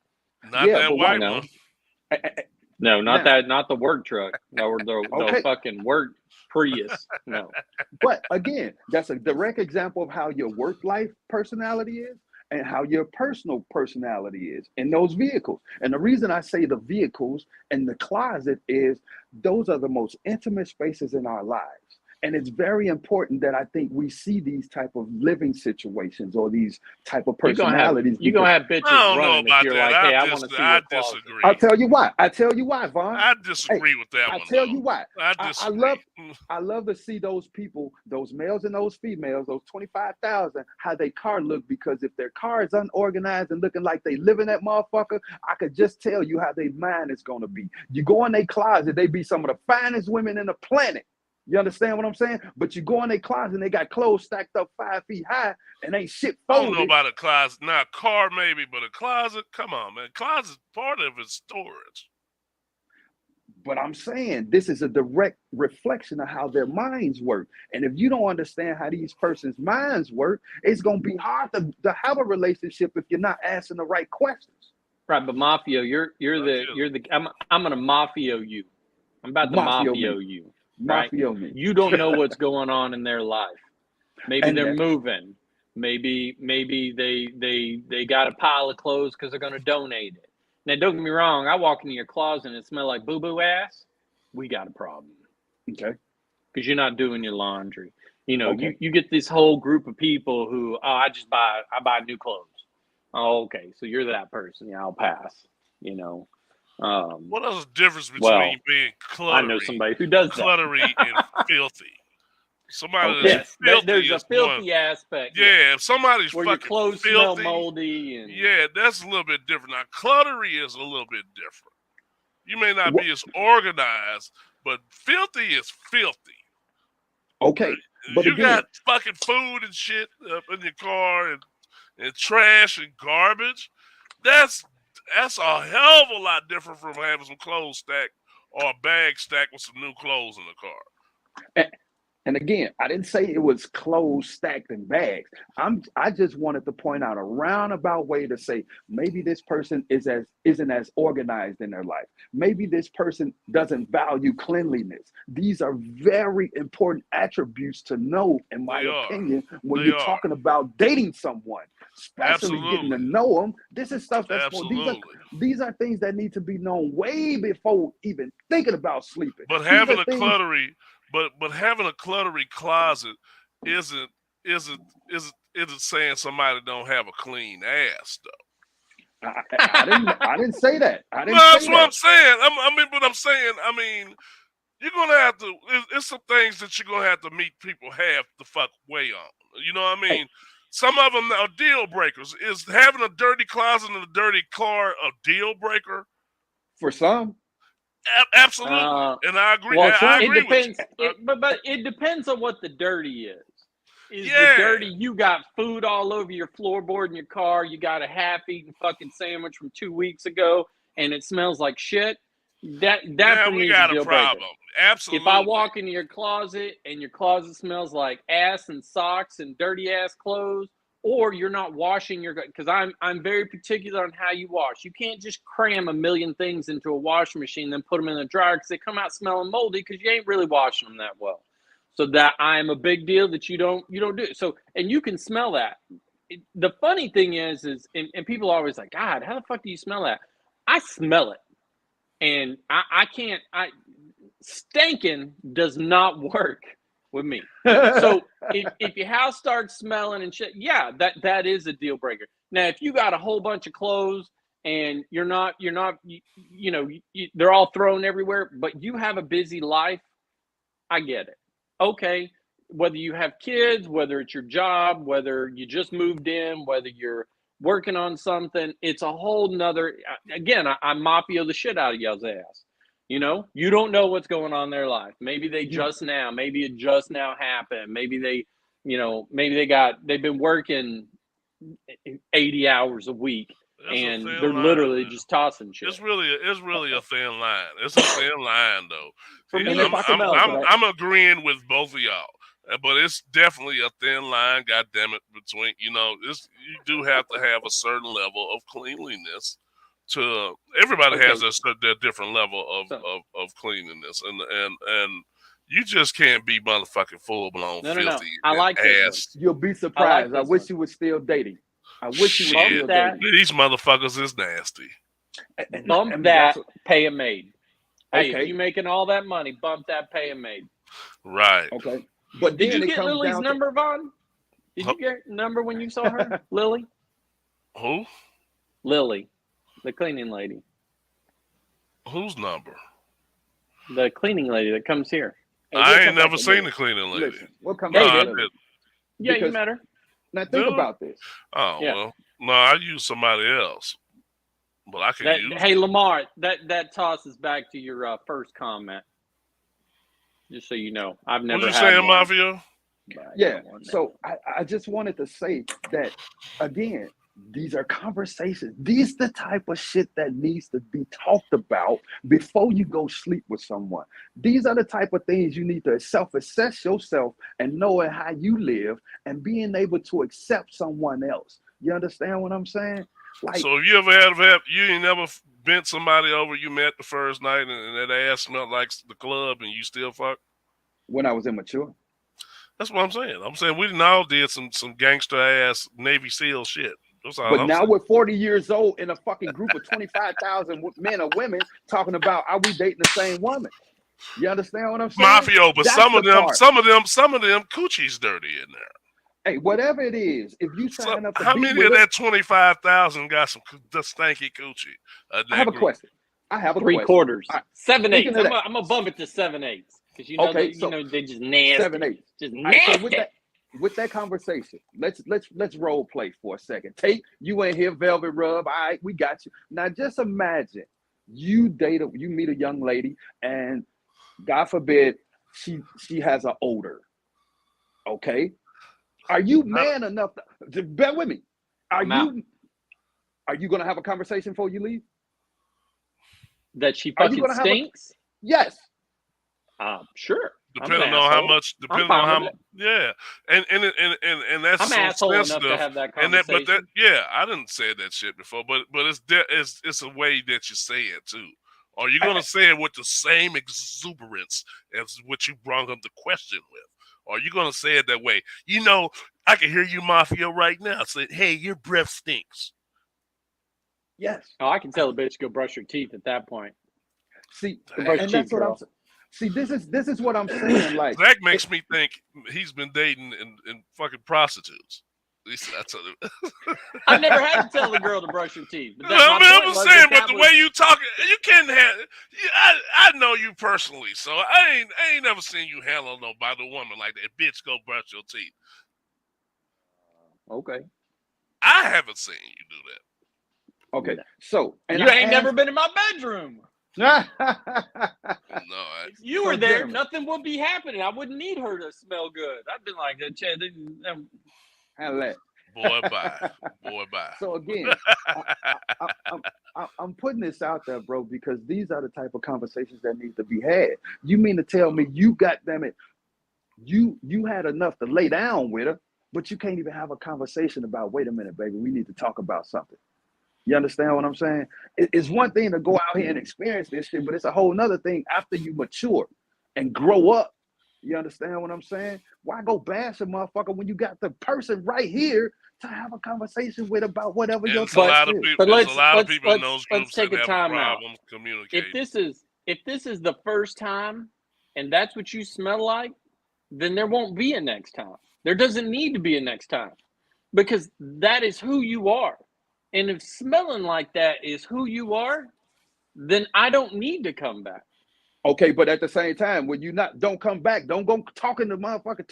Not that white one. No, not the work truck. No, the fucking work Prius. No. But again, that's a direct example of how your work life personality is and how your personal personality is in those vehicles. And the reason I say the vehicles and the closet is those are the most intimate spaces in our lives. And it's very important that I think we see these type of living situations or these type of personalities. You're going to have bitches running if you're that. like, hey, I want to see your closet. Disagree. I'll tell you why, Vaughn. I disagree with that one. I'll tell you why. I disagree. I love to see those people, those males and those females, those 25,000, how their car look, because if their car is unorganized and looking like they live in that motherfucker, I could just tell you how their mind is going to be. You go in their closet, they be some of the finest women in the planet. You understand what I'm saying? But you go in their closet and they got clothes stacked up 5 feet high and ain't shit I don't know folded. about a closet. Not a car, maybe, but a closet. Come on, man. Closet part of it's storage. But I'm saying this is a direct reflection of how their minds work. And if you don't understand how these persons' minds work, it's gonna be hard to have a relationship if you're not asking the right questions. Right, but Mafio, I'm gonna Mafio you. I'm about to Mafio you. Right? Mafio me. You don't know what's going on in their life. Maybe And they're moving. Maybe they got a pile of clothes because they're gonna donate it. Now, don't get me wrong. I walk into your closet and it smells like boo-boo ass. We got a problem. Okay. Because you're not doing your laundry. You know, Okay. you get this whole group of people who, I buy new clothes. Oh, okay. So you're that person. Yeah, I'll pass. You know. What else is the difference between being cluttery? I know somebody who does that. Cluttery and filthy. Somebody Yes, that's filthy there's a is filthy one. aspect. Yeah, if somebody's where your fucking clothes filthy, smell moldy. And yeah, that's a little bit different. Now, cluttery is a little bit different. You may not be as organized, but filthy is filthy. Okay. But you again, got fucking food and shit up in your car and trash and garbage. That's a hell of a lot different from having some clothes stacked or a bag stacked with some new clothes in the car. And again, I didn't say it was clothes stacked in bags. I just wanted to point out a roundabout way to say maybe this person isn't as organized in their life. Maybe this person doesn't value cleanliness. These are very important attributes to know, in my opinion, when you're talking about dating someone, especially getting to know them. This is stuff that's these are things that need to be known way before even thinking about sleeping. But having a cluttery. But having a cluttery closet isn't saying somebody don't have a clean ass though. I didn't say that. That's what I'm saying. I mean, you're gonna have to. It's some things that you're gonna have to meet people half the fuck way on. You know what I mean? Some of them are deal breakers. Is having a dirty closet and a dirty car a deal breaker? For some. Absolutely, and I agree. Well, I agree it depends. with you. But it depends on what the dirty is. Is the dirty? You got food all over your floorboard in your car. You got a half-eaten fucking sandwich from 2 weeks ago, and it smells like shit. That for me is a deal breaker. Absolutely. If I walk into your closet and your closet smells like ass and socks and dirty ass clothes, or you're not washing your, because I'm very particular on how you wash. You can't just cram a million things into a washing machine, then put them in the dryer because they come out smelling moldy because you ain't really washing them that well. So that I am a big deal that you don't do it. So, and you can smell that. The funny thing is and people are always like, God, how the fuck do you smell that? I smell it, and I can't. Stinking does not work with me. So if your house starts smelling and shit, yeah, that is a deal breaker. Now, if you got a whole bunch of clothes and you're not, they're all thrown everywhere, but you have a busy life, I get it. Okay, whether you have kids, whether it's your job, whether you just moved in, whether you're working on something, it's a whole nother. Again, I Mafio the shit out of y'all's ass. You know, you don't know what's going on in their life. Maybe maybe it just now happened. Maybe they've been working 80 hours a week and they're literally just tossing shit. It's really a thin line. It's a thin line though. For me, I'm agreeing with both of y'all, but it's definitely a thin line. God damn it, between you do have to have a certain level of cleanliness. Everybody has a different level of cleanliness, and you just can't be motherfucking full blown filthy. No. I like ass. You'll be surprised. I wish you were still dating. I wish you were still dating. These motherfuckers is nasty. Bump that, pay a maid. Hey, if you making all that money, bump that, pay a maid. Right. Okay. But did you get Lily's number, Vaughn? Did you get number when you saw her, Lily? Who? Lily. The cleaning lady. Whose number? The cleaning lady that comes here. Hey, I ain't never seen the cleaning lady. Listen, we'll come back. Yeah, you met her. Now think about this. Oh, well. No, I use somebody else. But I can use Hey, Lamar, that tosses back to your first comment. Just so you know, I've What never you had saying, one, Mafia? but I Yeah. don't want that. So I just wanted to say that again, these are conversations. These the type of shit that needs to be talked about before you go sleep with someone. These are the type of things you need to self-assess yourself and knowing how you live and being able to accept someone else. You understand what I'm saying? Like So if you ever you ain't never bent somebody over you met the first night and that ass smelled like the club and you still fuck? when I was immature. That's what I'm saying. I'm saying we done all did some gangster ass Navy SEAL shit. That's all But I'm now saying. we're 40 years old in a fucking group of 25,000 men or women talking about are we dating the same woman? You understand what I'm saying? Mafia, but That's some of the them, part. some of them coochie's dirty in there. Hey, whatever it is, if you So, sign up to how be many with of us, that 25,000 got some stanky coochie? In I have that a group? question. I have a Three question. quarters, All right, 7/8. speaking of that, I'm gonna bump it to 7/8 because you know okay, they, so they just nasty, 7-8. just All right, so nasty. with that conversation, let's role play for a second. Take you in here, Velvet Rub. All right, we got you. Now just imagine you meet a young lady, and God forbid she has an odor. Okay, are you man enough to bear with me? I'm out. Are you gonna have a conversation before you leave? That she Are you fucking gonna have stinks? Yes. Sure. Depending I'm on how asshole. much, I'm depending fine on how with much, yeah, and that's I'm so asshole enough to sensitive. have that And that, conversation. but that, yeah, I didn't say that shit before, but it's a way that you say it too. Are you gonna say it with the same exuberance as what you brought up the question with? Or are you gonna say it that way? You know, I can hear you, Mafia, right now. Say, hey, your breath stinks. Yes. I can tell a bitch go brush her teeth at that point. See, brush and your that's teeth, what I'm girl. saying. See, this is what I'm saying. Like That makes me think he's been dating and fucking prostitutes. At least that's I've never had to tell a girl to brush her teeth. But I'm just saying, but the way you talk, you can't have. I know you personally, so I ain't never seen you handle nobody, woman like that. Bitch, go brush your teeth. Okay. I haven't seen you do that. okay, so and you ain't never been in my bedroom. No, If you were there, nothing would be happening. I wouldn't need her to smell good. I'd been like, handle that. boy, bye, boy, bye. So again, I'm putting this out there, bro, because these are the type of conversations that need to be had. You mean to tell me you had enough to lay down with her, but you can't even have a conversation about, wait a minute, baby, we need to talk about something. You understand what I'm saying? It's one thing to go out here and experience this shit, but it's a whole nother thing after you mature and grow up. You understand what I'm saying? Why go bash a motherfucker when you got the person right here to have a conversation with about whatever your There's a lot of is? people. But There's a lot of people in those let's groups take that a have time out. problems communicating. If this is the first time and that's what you smell like, then there won't be a next time. There doesn't need to be a next time because that is who you are. And if smelling like that is who you are, then I don't need to come back. Okay, but at the same time, when you don't come back, don't go talking to motherfucker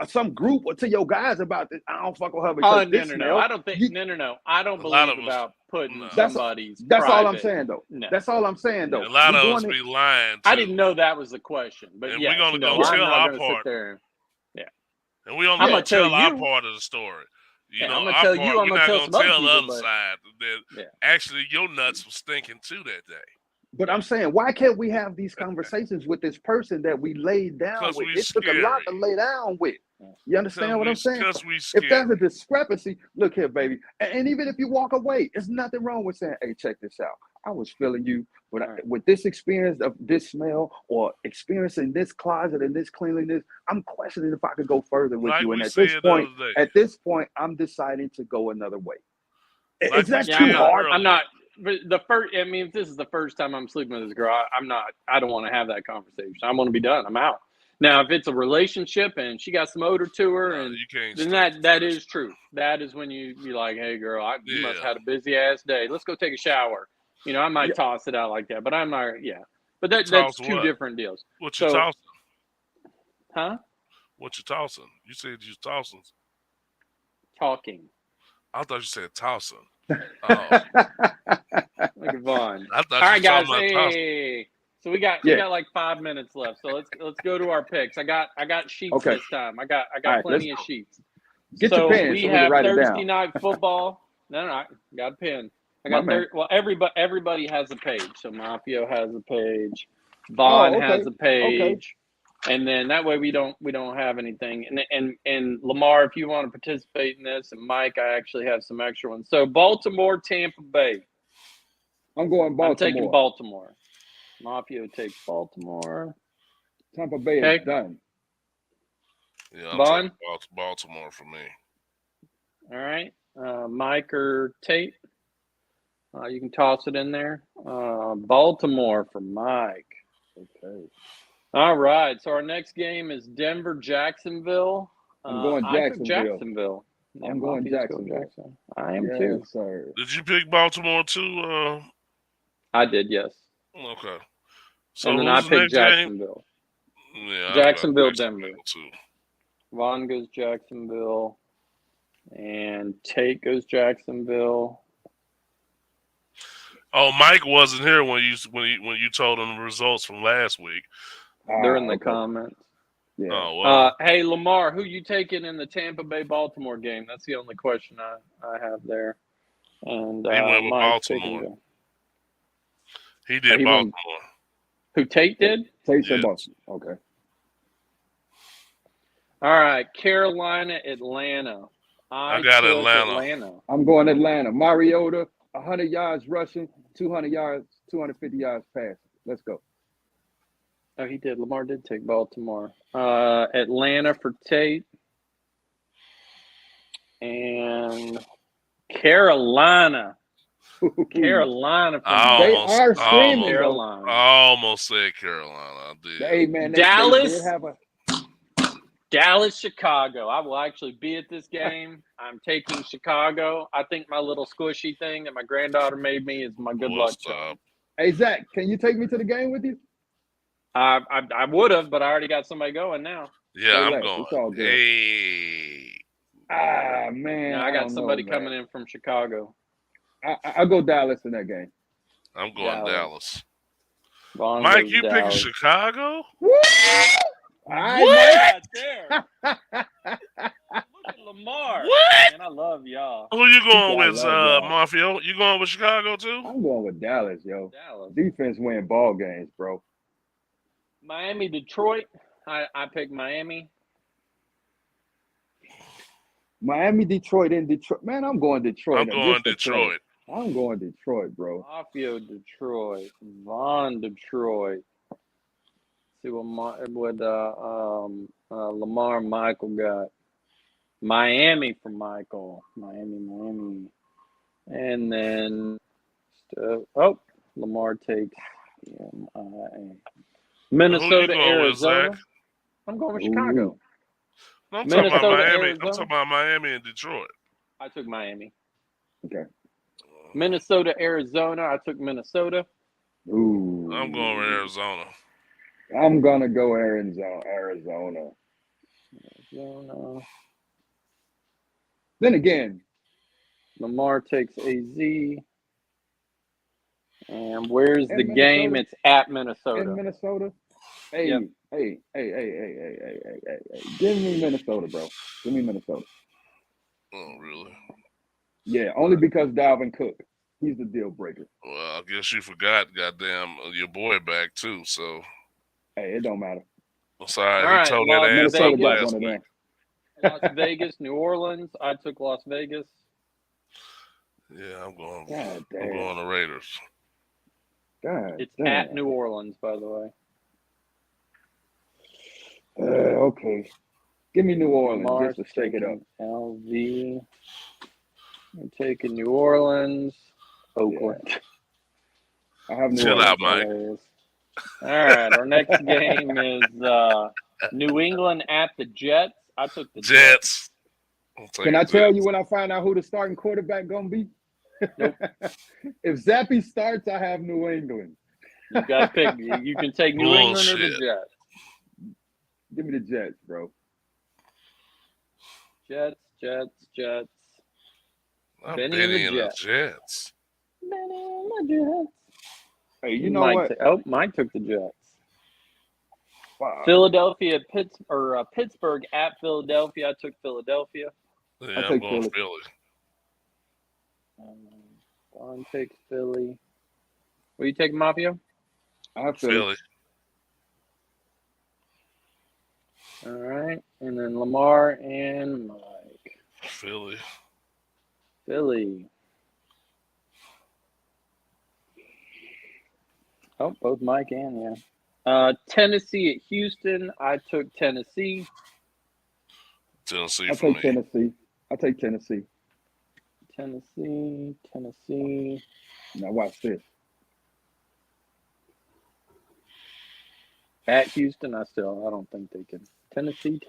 some group or to your guys about this. I don't fuck with her because this smell. No. I don't think no. I don't believe about putting somebody's That's private. all I'm saying though. No. That's all I'm saying though. A lot of us be lying too. I didn't know that was the question, but and yeah, we're gonna no, go I'm tell not our gonna part. sit there. Yeah, and we only gonna tell our part of the story. You know, I'm gonna our tell part, you. I'm we're gonna not tell gonna some tell other the people, other side that actually your nuts was stinking too that day. But I'm saying, why can't we have these conversations with this person that we laid down with? It took a lot to lay down with. You understand what I'm saying? If there's a discrepancy, look here, baby. And even if you walk away, there's nothing wrong with saying, hey, check this out. I was feeling you, but with this experience of this smell or experiencing this closet and this cleanliness, I'm questioning if I could go further with you. And at this point, I'm deciding to go another way. Is that too hard? I'm not. But if this is the first time I'm sleeping with this girl, I don't want to have that conversation. I want to be done. I'm out. Now, if it's a relationship and she got some odor to her, then that is true. That is when you be like, hey, girl, you must have had a busy ass day. Let's go take a shower. You know, I might toss it out like that, but I'm not. Yeah, but that's two different deals. What you tossing? Huh? What you tossing? You said you tossing. Talking. I thought you said tossing. Oh. Look at Vaughn. I thought all right, guys. Hey. So we got Yeah. like 5 minutes left. So let's go to our picks. I got sheets Okay. this time. I got All right, plenty of sheets. Get so your pen we so we can have write it Thursday down. night football. No, I got a pen. I My got man. well, everybody has a page. So Mafio has a page. Vaughn okay. has a page. And then that way we don't have anything. And Lamar, if you want to participate in this, and Mike, I actually have some extra ones. So Baltimore, Tampa Bay. I'm going Baltimore. I'm taking Baltimore. Mafio takes Baltimore. Tampa Bay Okay. is done. Yeah, I'm Vaughn? taking Baltimore for me. All right. Mike or Tate? You can toss it in there. Baltimore for Mike. Okay. All right. So our next game is Denver, Jacksonville. I'm going I took Jacksonville. Jacksonville. Yeah, I'm going Mafia's Jacksonville. Jackson. I am Yes, too. sir. Did you pick Baltimore too? I did, yes. Okay. So and then I who's the picked next game? Jacksonville. Yeah, I Jacksonville, got Denver. too. Vaughn goes Jacksonville. And Tate goes Jacksonville. Oh, Mike wasn't here when you told him the results from last week. They're in the okay. comments. Yeah. Oh well. Hey, Lamar, who you taking in the Tampa Bay Baltimore game? That's the only question I have there. And He went with Mike's Baltimore. taking He did he went- Baltimore. who Tate did? Tate said Yes. Baltimore. Okay. All right, Carolina, Atlanta. I got took Atlanta. I'm going Atlanta. Mariota, 100 yards rushing, 200 yards, 250 yards passing. Let's go. Oh, he did. Lamar did take Baltimore. Atlanta for Tate. And Carolina. Carolina for They Mike. are screaming. Carolina. I almost said Carolina. I did. Hey, man, Dallas? They did have a, Dallas, Chicago. I will actually be at this game. I'm taking Chicago. I think my little squishy thing that my granddaughter made me is my good luck charm. Hey, Zach, can you take me to the game with you? I would have, but I already got somebody going now. Yeah, I'm Relax, it's all going. good. Hey. Ah, man. Yeah, I got don't somebody know, man. coming in from Chicago. I'll go Dallas in that game. I'm going Dallas. Vaughn Mike, goes you picking Dallas. Chicago? Woo! All right, What? There. Look at Lamar. What? Man, I love y'all. Who you going I with, love y'all. Mafia? You going with Chicago too? I'm going with Dallas, yo. Dallas. Defense win ball games, bro. Miami, Detroit. I picked Miami. Miami, Detroit, and Detroit. Man, I'm going Detroit. I'm going Detroit. I'm going Detroit, bro. Mafia, Detroit. Vaughn, Detroit. See what Lamar and Michael got. Miami for Michael. Miami. And then, Lamar takes Minnesota, Who you going with, Arizona. Zach? I'm going with Chicago. No, I'm talking about Minnesota, Miami. Arizona. I'm talking about Miami and Detroit. I took Miami. Okay. Minnesota, Arizona. I took Minnesota. Ooh. I'm going with Arizona. I'm gonna go Arizona. Arizona. Then again, Lamar takes AZ. And where's In the game? Minnesota? It's at Minnesota. in Minnesota. Hey, Yep. hey. Give me Minnesota, bro. Give me Minnesota. Oh, really? Yeah, only because Dalvin Cook. He's the deal breaker. Well, I guess you forgot, goddamn, your boy back too. So Hey, it don't matter. I'm sorry. All He right, told well, that ass Minnesota up got last one of week. them. Las Vegas, New Orleans. I took Las Vegas. Yeah, I'm going. God I'm damn. going the Raiders. God It's damn. at New Orleans, by the way. Okay. Give me New Orleans Lamar's just to shake it up. taking LV. I'm taking New Orleans. Oakland. I have New Chill Orleans. out, Mike. Hilarious. All right, our next game is New England at the Jets. I took the Jets. Can I tell you when I find out who the starting quarterback gonna be? Nope. If Zappy starts, I have New England. You got to pick. You can take New England or the Bullshit. Jets. Give me the Jets, bro. Jets. I'm Benny betting and in the the Jets. Benny and the Jets. Hey, you know what? Mike took the Jets. Wow. Philadelphia, Pittsburgh at Philadelphia. I took Philadelphia. Yeah, I'll I'm take going Philly. Um, Don takes Philly. Will you take Mafia? I have Philly. Philly. All right, and then Lamar and Mike. Philly. Philly. Oh, both Mike and Tennessee at Houston. I took Tennessee. Tennessee I'll for take me. Tennessee. I'll take Tennessee. Tennessee. Now watch this. At Houston, I don't think they can. Tennessee.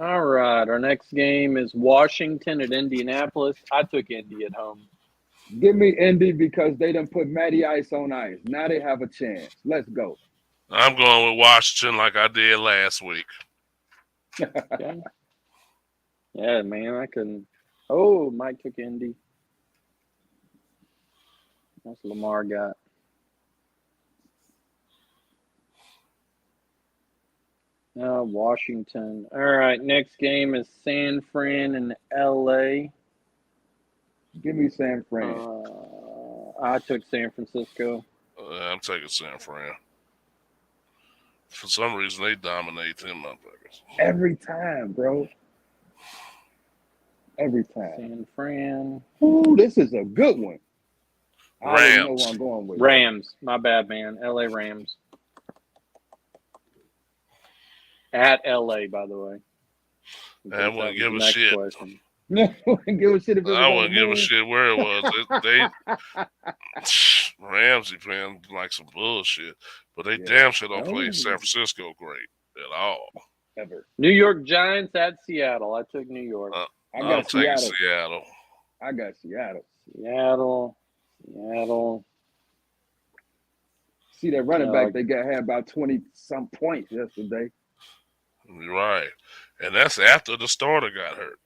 All right, our next game is Washington at Indianapolis. I took Indy at home. Give me Indy because they done put Matty Ice on ice. Now they have a chance. Let's go. I'm going with Washington like I did last week. Okay. Yeah, man, I couldn't. Oh, Mike took Indy. That's Lamar got. Washington. All right, next game is San Fran and LA. Give me San Fran. I took San Francisco. I'm taking San Fran. For some reason, they dominate them motherfuckers. Every time, bro. Every time. San Fran. Ooh, this is a good one. I already know Rams. where I'm going with. Rams. My bad, man. LA Rams. At LA, by the way. I wouldn't give a shit. Question. No, I wouldn't give a shit if it was I on wouldn't the give a moon. shit where it was. Ramsey playing like some bullshit, but they Yeah. damn sure don't play No. San Francisco great at all. Ever. New York Giants at Seattle. I took New York. I I'm got taking Seattle. Seattle. I got Seattle. Seattle. See that running back they had about 20-some points yesterday. You're right. And that's after the starter got hurt.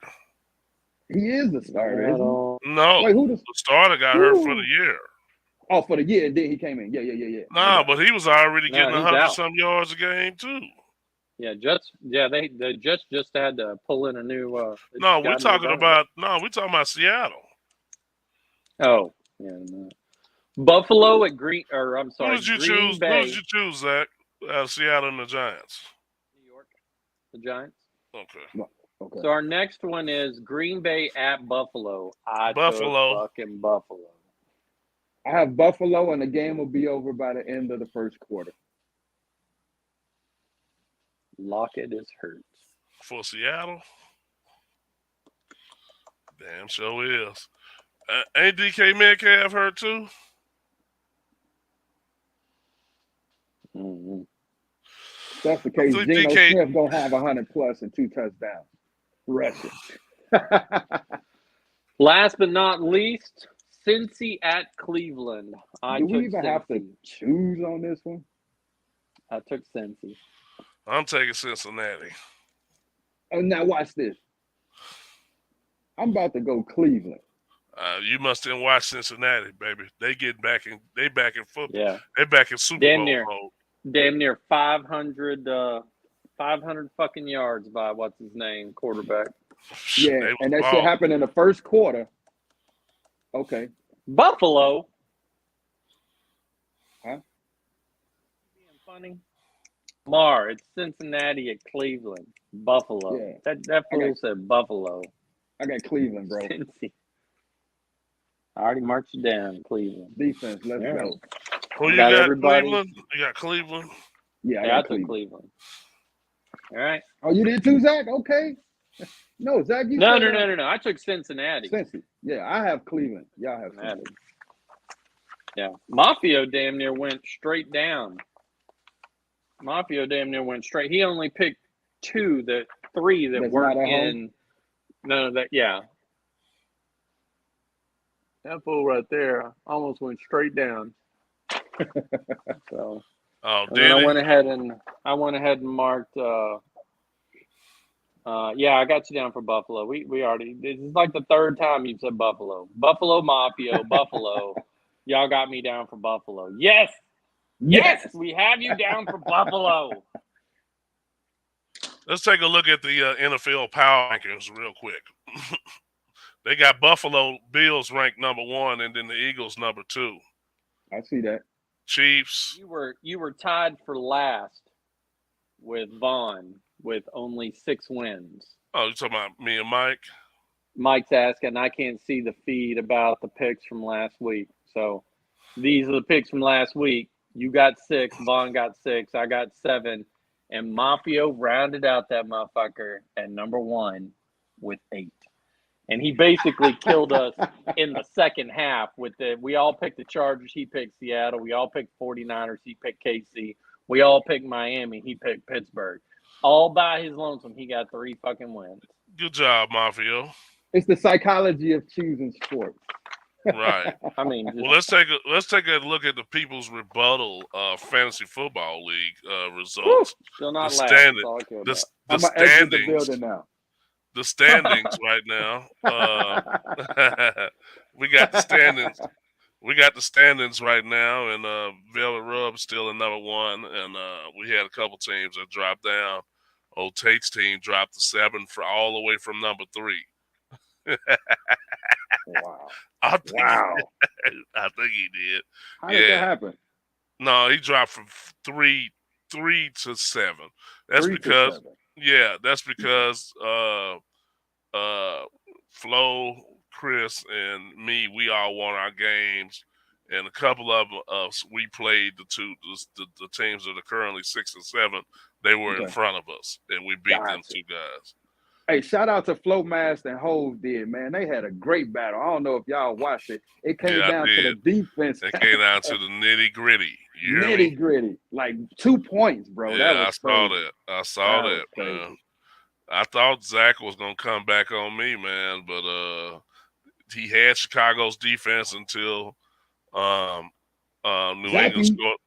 He is the starter, isn't Seattle. No, Wait, who the- the starter got hurt for Ooh. the year. he? Oh, for the year, and then he came in. Yeah. No, but he was already No, getting he's 100-some yards a game, too. Yeah, Jets. Yeah, the Jets just had to pull in a new. they No, just we're got a new talking about Seattle. Oh, yeah. No. Buffalo at Green. Or I'm sorry, Who did you Green choose? Bay. Who did you choose, Zach? Seattle and the Giants. New York, the Giants. Okay. Okay. So our next one is Green Bay at Buffalo. I Buffalo. took fucking Buffalo. I have Buffalo, and the game will be over by the end of the first quarter. Lockett is hurt. For Seattle? Damn sure is. Ain't DK Metcalf hurt, too? Mm-hmm. If that's the case, I think Geno DK Smith gonna have 100+ and 2 touchdowns. Rushing. Last but not least, Cincy at Cleveland. I Do took we even have to Cincy. choose on this one? I took Cincy. I'm taking Cincinnati. Oh, now watch this. I'm about to go Cleveland. You must didn't watch Cincinnati, baby. They back in football. Yeah. They back in Super Damn Bowl near. mode. Damn near 500 fucking yards by what's his name, quarterback. Yeah, They and was that shit balling. happened in the first quarter. Okay. Buffalo. Huh? Being funny. Mar, it's Cincinnati at Cleveland. Buffalo. Yeah. That fool Okay. said Buffalo. I got Cleveland, bro. Cincy. I already marked you down, Cleveland. Defense, let's Yeah. go. Who you Got got, everybody. Cleveland? You got Cleveland? Yeah, I Yeah, I got took Cleveland. Cleveland. All right. Oh, you did too, Zach? Okay. No, Zach, you No. said I took Cincinnati. Cincy. Yeah, I have Cleveland. Y'all have Cincinnati. Cleveland. Yeah. Mafia damn near went straight down. Mafia damn near went straight. He only picked three that That's weren't not at home? in. No, yeah. That fool right there almost went straight down. So Oh, and then did I he? went ahead and marked Yeah, I got you down for Buffalo. We already. This is like the third time you've said Buffalo. Buffalo Mafia, Buffalo. Y'all got me down for Buffalo. Yes, yes, we have you down for Buffalo. Let's take a look at the NFL power rankings real quick. They got Buffalo Bills ranked number 1, and then the Eagles number 2. I see that. Chiefs. You were tied for last with Vaughn with only 6 wins. Oh, you talking about me and Mike? Mike's asking. I can't see the feed about the picks from last week. So these are the picks from last week. You got 6. Vaughn got 6. I got 7. And Mafio rounded out that motherfucker at number 1 with 8. And he basically killed us in the second half with we all picked the Chargers, he picked Seattle. We all picked 49ers, he picked KC. We all picked Miami, he picked Pittsburgh. All by his lonesome, he got 3 fucking wins. Good job, Mafio. It's the psychology of choosing sports. Right. I mean, Well, let's take a look at the People's Rebuttal Fantasy Football League results. still not The last. standing- That's all I care The, about. the I'm gonna exit the standings. building now. The standings right now. We got the standings. We got the standings right now, and Velvet Rub still in number 1, and we had a couple teams that dropped down. Old Tate's team dropped to 7 for all the way from number 3. Wow. I think Wow. I think he did. How did that happen? No, he dropped from 3 to 7. That's 3 to because 7. that's because Flo, Chris, and me, we all won our games, and a couple of us we played the teams that are currently 6 and 7. They were in front of us, and we beat them 2 guys. Hey, shout out to Flo Master and Hove did, man. They had a great battle. I don't know if y'all watched it. It came down to the defense. It came down to the nitty gritty. Nitty gritty. Like 2 points, bro. Yeah, that was crazy. I saw that, was crazy. man. I thought Zach was gonna come back on me, man, but he had Chicago's defense until New England scored.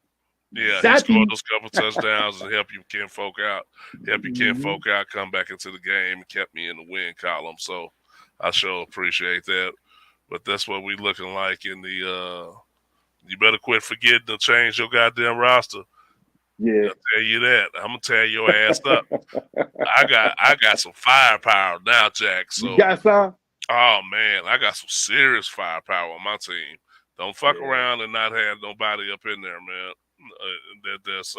Yeah, he scored those couple touchdowns and helped you kinfolk out. Come back into the game and kept me in the win column. So I sure appreciate that. But that's what we looking like in the you better quit forgetting to change your goddamn roster. Yeah. I'll tell you that. I'm gonna tear your ass up. I got some firepower now, Jack. So you got some? Oh man, I got some serious firepower on my team. Don't fuck around and not have nobody up in there, man. That's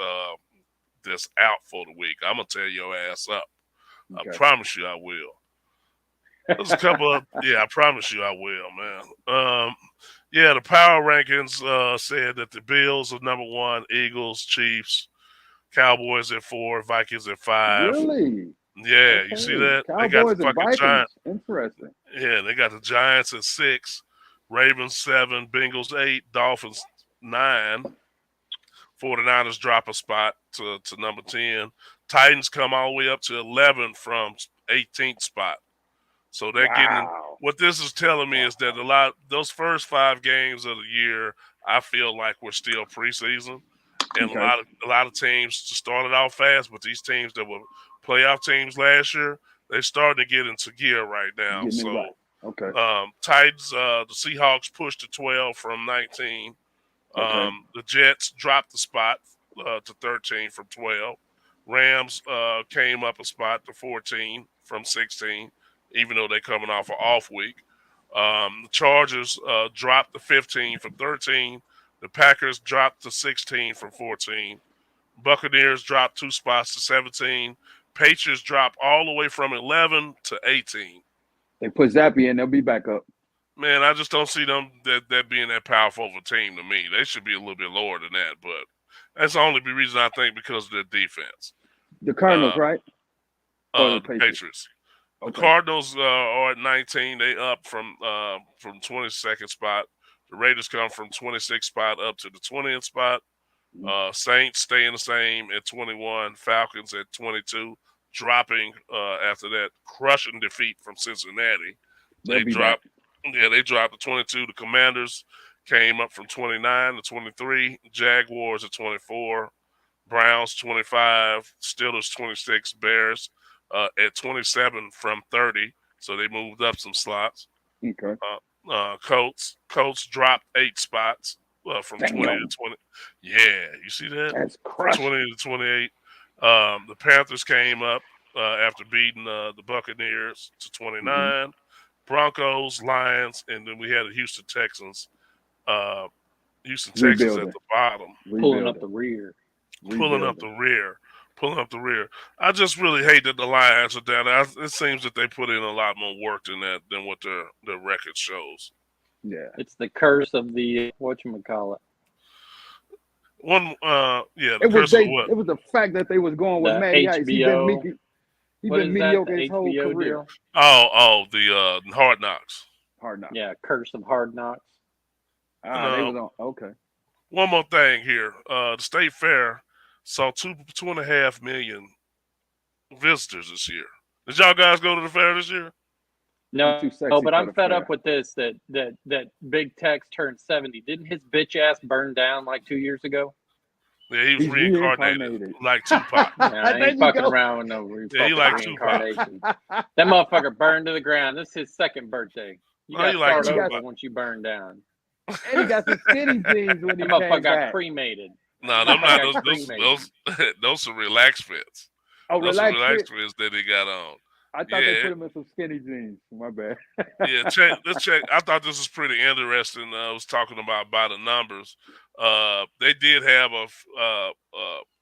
out for the week. I'm gonna tear your ass up. Okay. I promise you I will. There's a couple of I promise you I will, man. The power rankings said that the Bills are number 1, Eagles, Chiefs, Cowboys at 4, Vikings at 5. Really? Yeah, Okay. you see that? Cowboys They got the and fucking Vikings. Giants. Interesting. Yeah, they got the Giants at 6, Ravens 7, Bengals 8, Dolphins 9. 49ers drop a spot to number 10. Titans come all the way up to 11 from 18th spot. So they're getting what this is telling me is that those first 5 games of the year, I feel like we're still preseason, and a lot of teams started off fast, but these teams that were playoff teams last year, they're starting to get into gear right now. Titans, the Seahawks pushed to 12 from 19. The Jets dropped the spot to 13 from 12. Rams came up a spot to 14 from 16, even though they're coming off an off week. The Chargers dropped to 15 from 13. The Packers dropped to 16 from 14. Buccaneers dropped 2 spots to 17. Patriots dropped all the way from 11 to 18. They put Zappy in, they'll be back up. Man, I just don't see them that being that powerful of a team to me. They should be a little bit lower than that, but that's the only reason I think because of their defense. The Cardinals, right? The Patriots. The Cardinals are at 19. They up from 22nd spot. The Raiders come from 26th spot up to the 20th spot. Saints staying the same at 21. Falcons at 22, dropping after that crushing defeat from Cincinnati. They dropped. Yeah, they dropped to 22. The Commanders came up from 29 to 23. Jaguars at 24. Browns 25. Steelers 26. Bears at 27 from 30, so they moved up some slots. Okay. Colts dropped 8 spots from 20 Damn. to 20. Yeah, you see that? That's crushing. 20 to 28. The Panthers came up after beating the Buccaneers to 29. Broncos, Lions, and then we had the Houston Texans. Houston Texans Rebuilding. at the bottom, Pulling up the rear. pulling up the rear. I just really hate that the Lions are down. It seems that they put in a lot more work than what their record shows. Yeah. It's the curse of the whatchamacallit. The It was curse of what? it was the fact that they was going with The Matty Ice. HBO. He What been is that, mediocre the his whole HBO career. deal? The Hard Knocks. Hard Knocks. Yeah, Curse of Hard Knocks. They No. was on. Okay. One more thing here. The State Fair saw 2.5 million visitors this year. Did y'all guys go to the fair this year? No, Too sexy but for I'm the fed fair. up with this. That Big Tex turned 70. Didn't his bitch ass burn down like 2 years ago? Yeah, he was He's reincarnated reincarnated. like Tupac. Yeah, There I ain't you fucking go. around with no Yeah, you like reincarnation. That motherfucker burned to the ground. This is his second birthday. You Oh, got you like to start Tupac. over once you burn down. And he got some skinny jeans when he That came motherfucker got back. cremated. No, them not those. Got Those are relaxed fits. Oh, Those are relax. relaxed Fit. fits that he got on. I thought they Yeah. put him in some skinny jeans. My bad. Yeah, let's check. I thought this was pretty interesting. I was talking about by the numbers. They did have a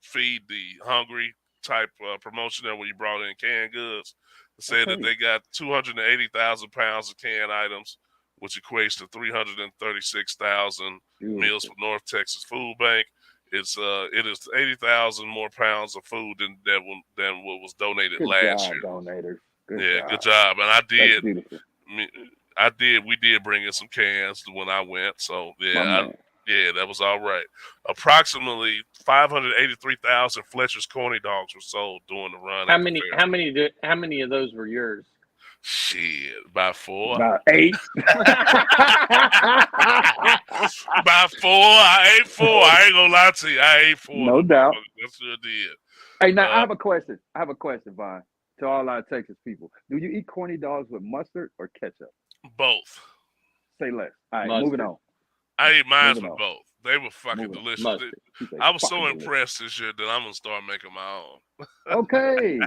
feed the hungry type promotion there where you brought in canned goods. It said that Okay. they got 280,000 pounds of canned items, which equates to 336,000 meals for North Texas Food Bank. It is 80,000 more pounds of food than what was donated Good last job, year. donators. Good job. And I That's did. beautiful. We did bring in some cans when I went. So My yeah, man. that was all right. Approximately 583,000 Fletcher's Corny Dogs were sold during the run. How at the many? fair. How many of those were yours? Shit, about 4. About 8. About 4. I ate 4. I ain't gonna lie to you. I ate 4. No doubt. That's sure did. Hey, now I have a question. Vaughn, to all our Texas people. Do you eat corny dogs with mustard or ketchup? Both. Say less. All right, Mustard. moving on. I ate mine Moving with on. both. They were fucking Moving on. delicious. Mustard. He said, I was so "Fucking delicious." impressed this year that I'm gonna start making my own. Okay.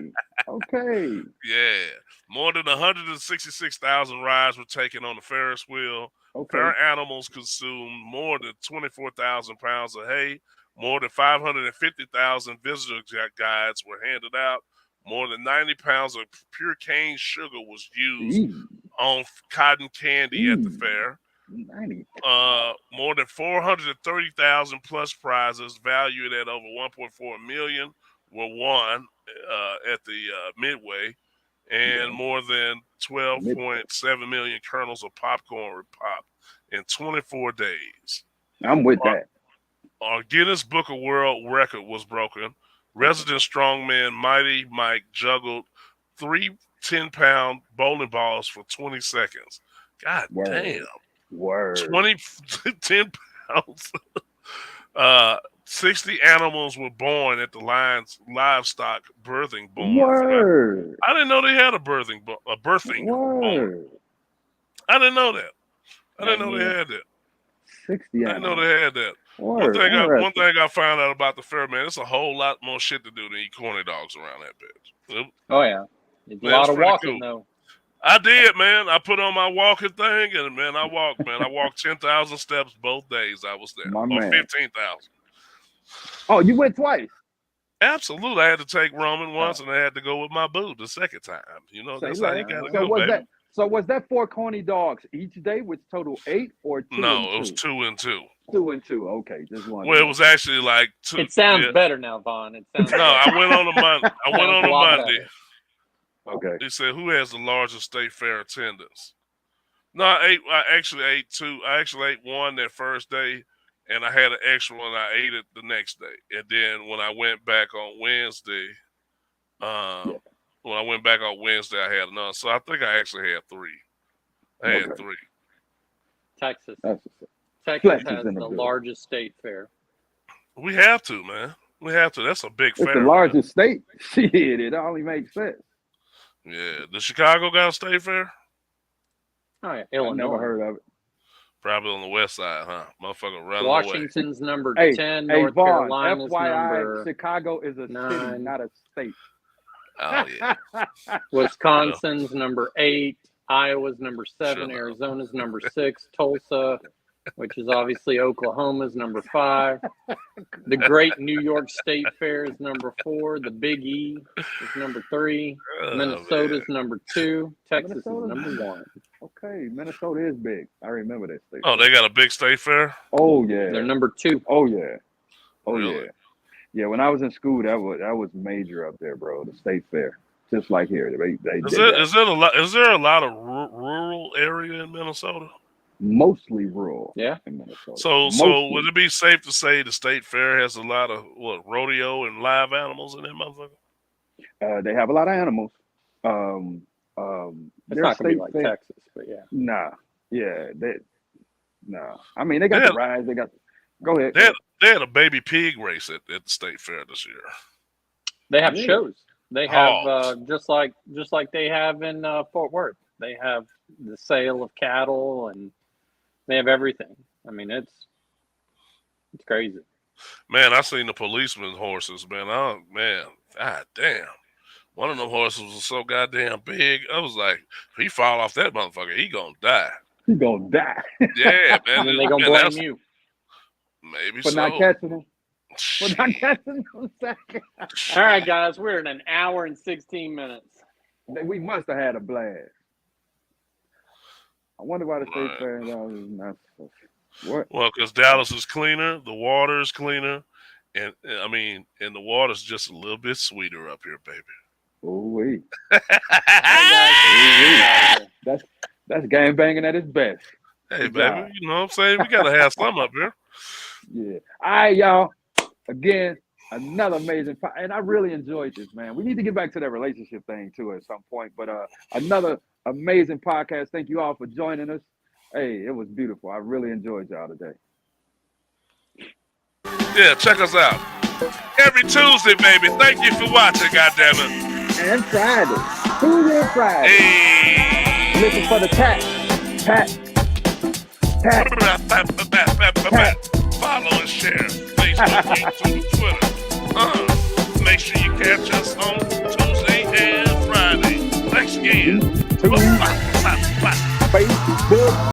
Yeah, more than 166,000 rides were taken on the Ferris wheel. Okay. Fair animals consumed more than 24,000 pounds of hay. More than 550,000 visitor guides were handed out. More than 90 pounds of pure cane sugar was used Easy. on cotton candy at the fair. 90. More than 430,000 plus prizes valued at over 1.4 million were won at the Midway, and more than 12.7 million kernels of popcorn were popped in 24 days. I'm with that. Our Guinness Book of World Record was broken. Resident strongman Mighty Mike juggled 3 10-pound bowling balls for 20 seconds. God Word. damn. Word. 10 pounds. 60 animals were born at the Lions livestock birthing barn. Word. I didn't know they had a birthing barn. Word. I didn't know that. I didn't know they had that. 60 I didn't know they had that. Word. One thing I found out about the fair, man, it's a whole lot more shit to do than eat corny dogs around that bitch. Oh yeah, it's a Man, lot it's of pretty walking cool. though. I did, man. I put on my walking thing, and man, I walked, man. I walked 10,000 steps both days I was there, My or man. 15,000. Oh, you went twice. Absolutely, I had to take Roman once, and I had to go with my boo the second time. You know, Say that's how you less. gotta So go, baby. was that 4 corny dogs each day, which total 8 or 2? No, it was 2 and 2. 2 and 2. Okay, just one. Well, it was actually like 2. It sounds yeah. bear now, Vaughn. It sounds No, I went on a Monday. I went on a Sounds a lot Monday. better. Okay. He said, "Who has the largest state fair attendance?" No, I actually ate 2. I actually ate one that first day, and I had an extra one. I ate it the next day, and then when I went back on Wednesday, I had another. So I think I actually had 3. I had Okay. 3. Texas. That's what's up. Texas Flex is has in the the building. largest state fair. We have to, man. We have to. That's a big It's fair. the largest state. Shit, it only makes sense. Yeah. Does Chicago got a state fair? Oh yeah, I Illinois. never heard of it. Probably on the west side, huh? Motherfucker running Washington's number Hey, 10. hey, North Vaughn, Carolina's FYI, number Chicago is a city, 9. not a state. away. Oh yeah. Wisconsin's number 8. Iowa's number 7. Shut up. Arizona's number 6. Tulsa, which is obviously Oklahoma's number 5. The Great New York State Fair is number 4. The Big E is number 3. Oh, Minnesota's man. number 2. Texas is Minnesota? number 1. Okay, Minnesota is big. I remember that state. Oh, they got a big state fair. Oh yeah. They're number 2. Oh yeah. Oh Really? yeah. Yeah, when I was in school, that was major up there, bro. The state fair, just like here. They Is did there that. is there a lot of rural area in Minnesota? Mostly rural. Yeah. In Minnesota. So Mostly. would it be safe to say the state fair has a lot of rodeo and live animals in that motherfucker? They have a lot of animals. It's their not going to be state like fair- Texas, but yeah. Nah. Yeah. Nah. I mean, they got the rides. They got. Go ahead. They had a baby pig race at the state fair this year. They have Yeah. shows. They have Hogs. just like they have in Fort Worth. They have the sale of cattle and they have everything. I mean, it's crazy. Man, I seen the policeman's horses, man. Oh man, god damn. One of them horses was so goddamn big. I was like, if he fall off that motherfucker, he gonna die. He gonna die Yeah, man. And then they gonna Man, blame that's- you. Maybe for so. not catching him. For Shit. not catching him. All right, guys, we're in an hour and 16 minutes. We must have had a blast. I wonder why the state Right. fair is not. What? Well, because Dallas is cleaner, the water is cleaner, and the water's just a little bit sweeter up here, baby. Ooh-wee. All right, guys. That's gang banging at its best. Hey, Good baby, job. you know what I'm saying? We gotta have some up here. Yeah. All right, y'all. Again, another amazing and I really enjoyed this, man. We need to get back to that relationship thing too at some point. But another amazing podcast. Thank you all for joining us. Hey, it was beautiful. I really enjoyed y'all today. Yeah, check us out every Tuesday, baby. Thank you for watching, goddammit. And Friday. Tuesday and Friday. Hey. Listen for the tap. Tap. Tap. Follow and share. Facebook, YouTube, Twitter. Make sure you catch us on Tuesday and Friday. Thanks again. Tuesday.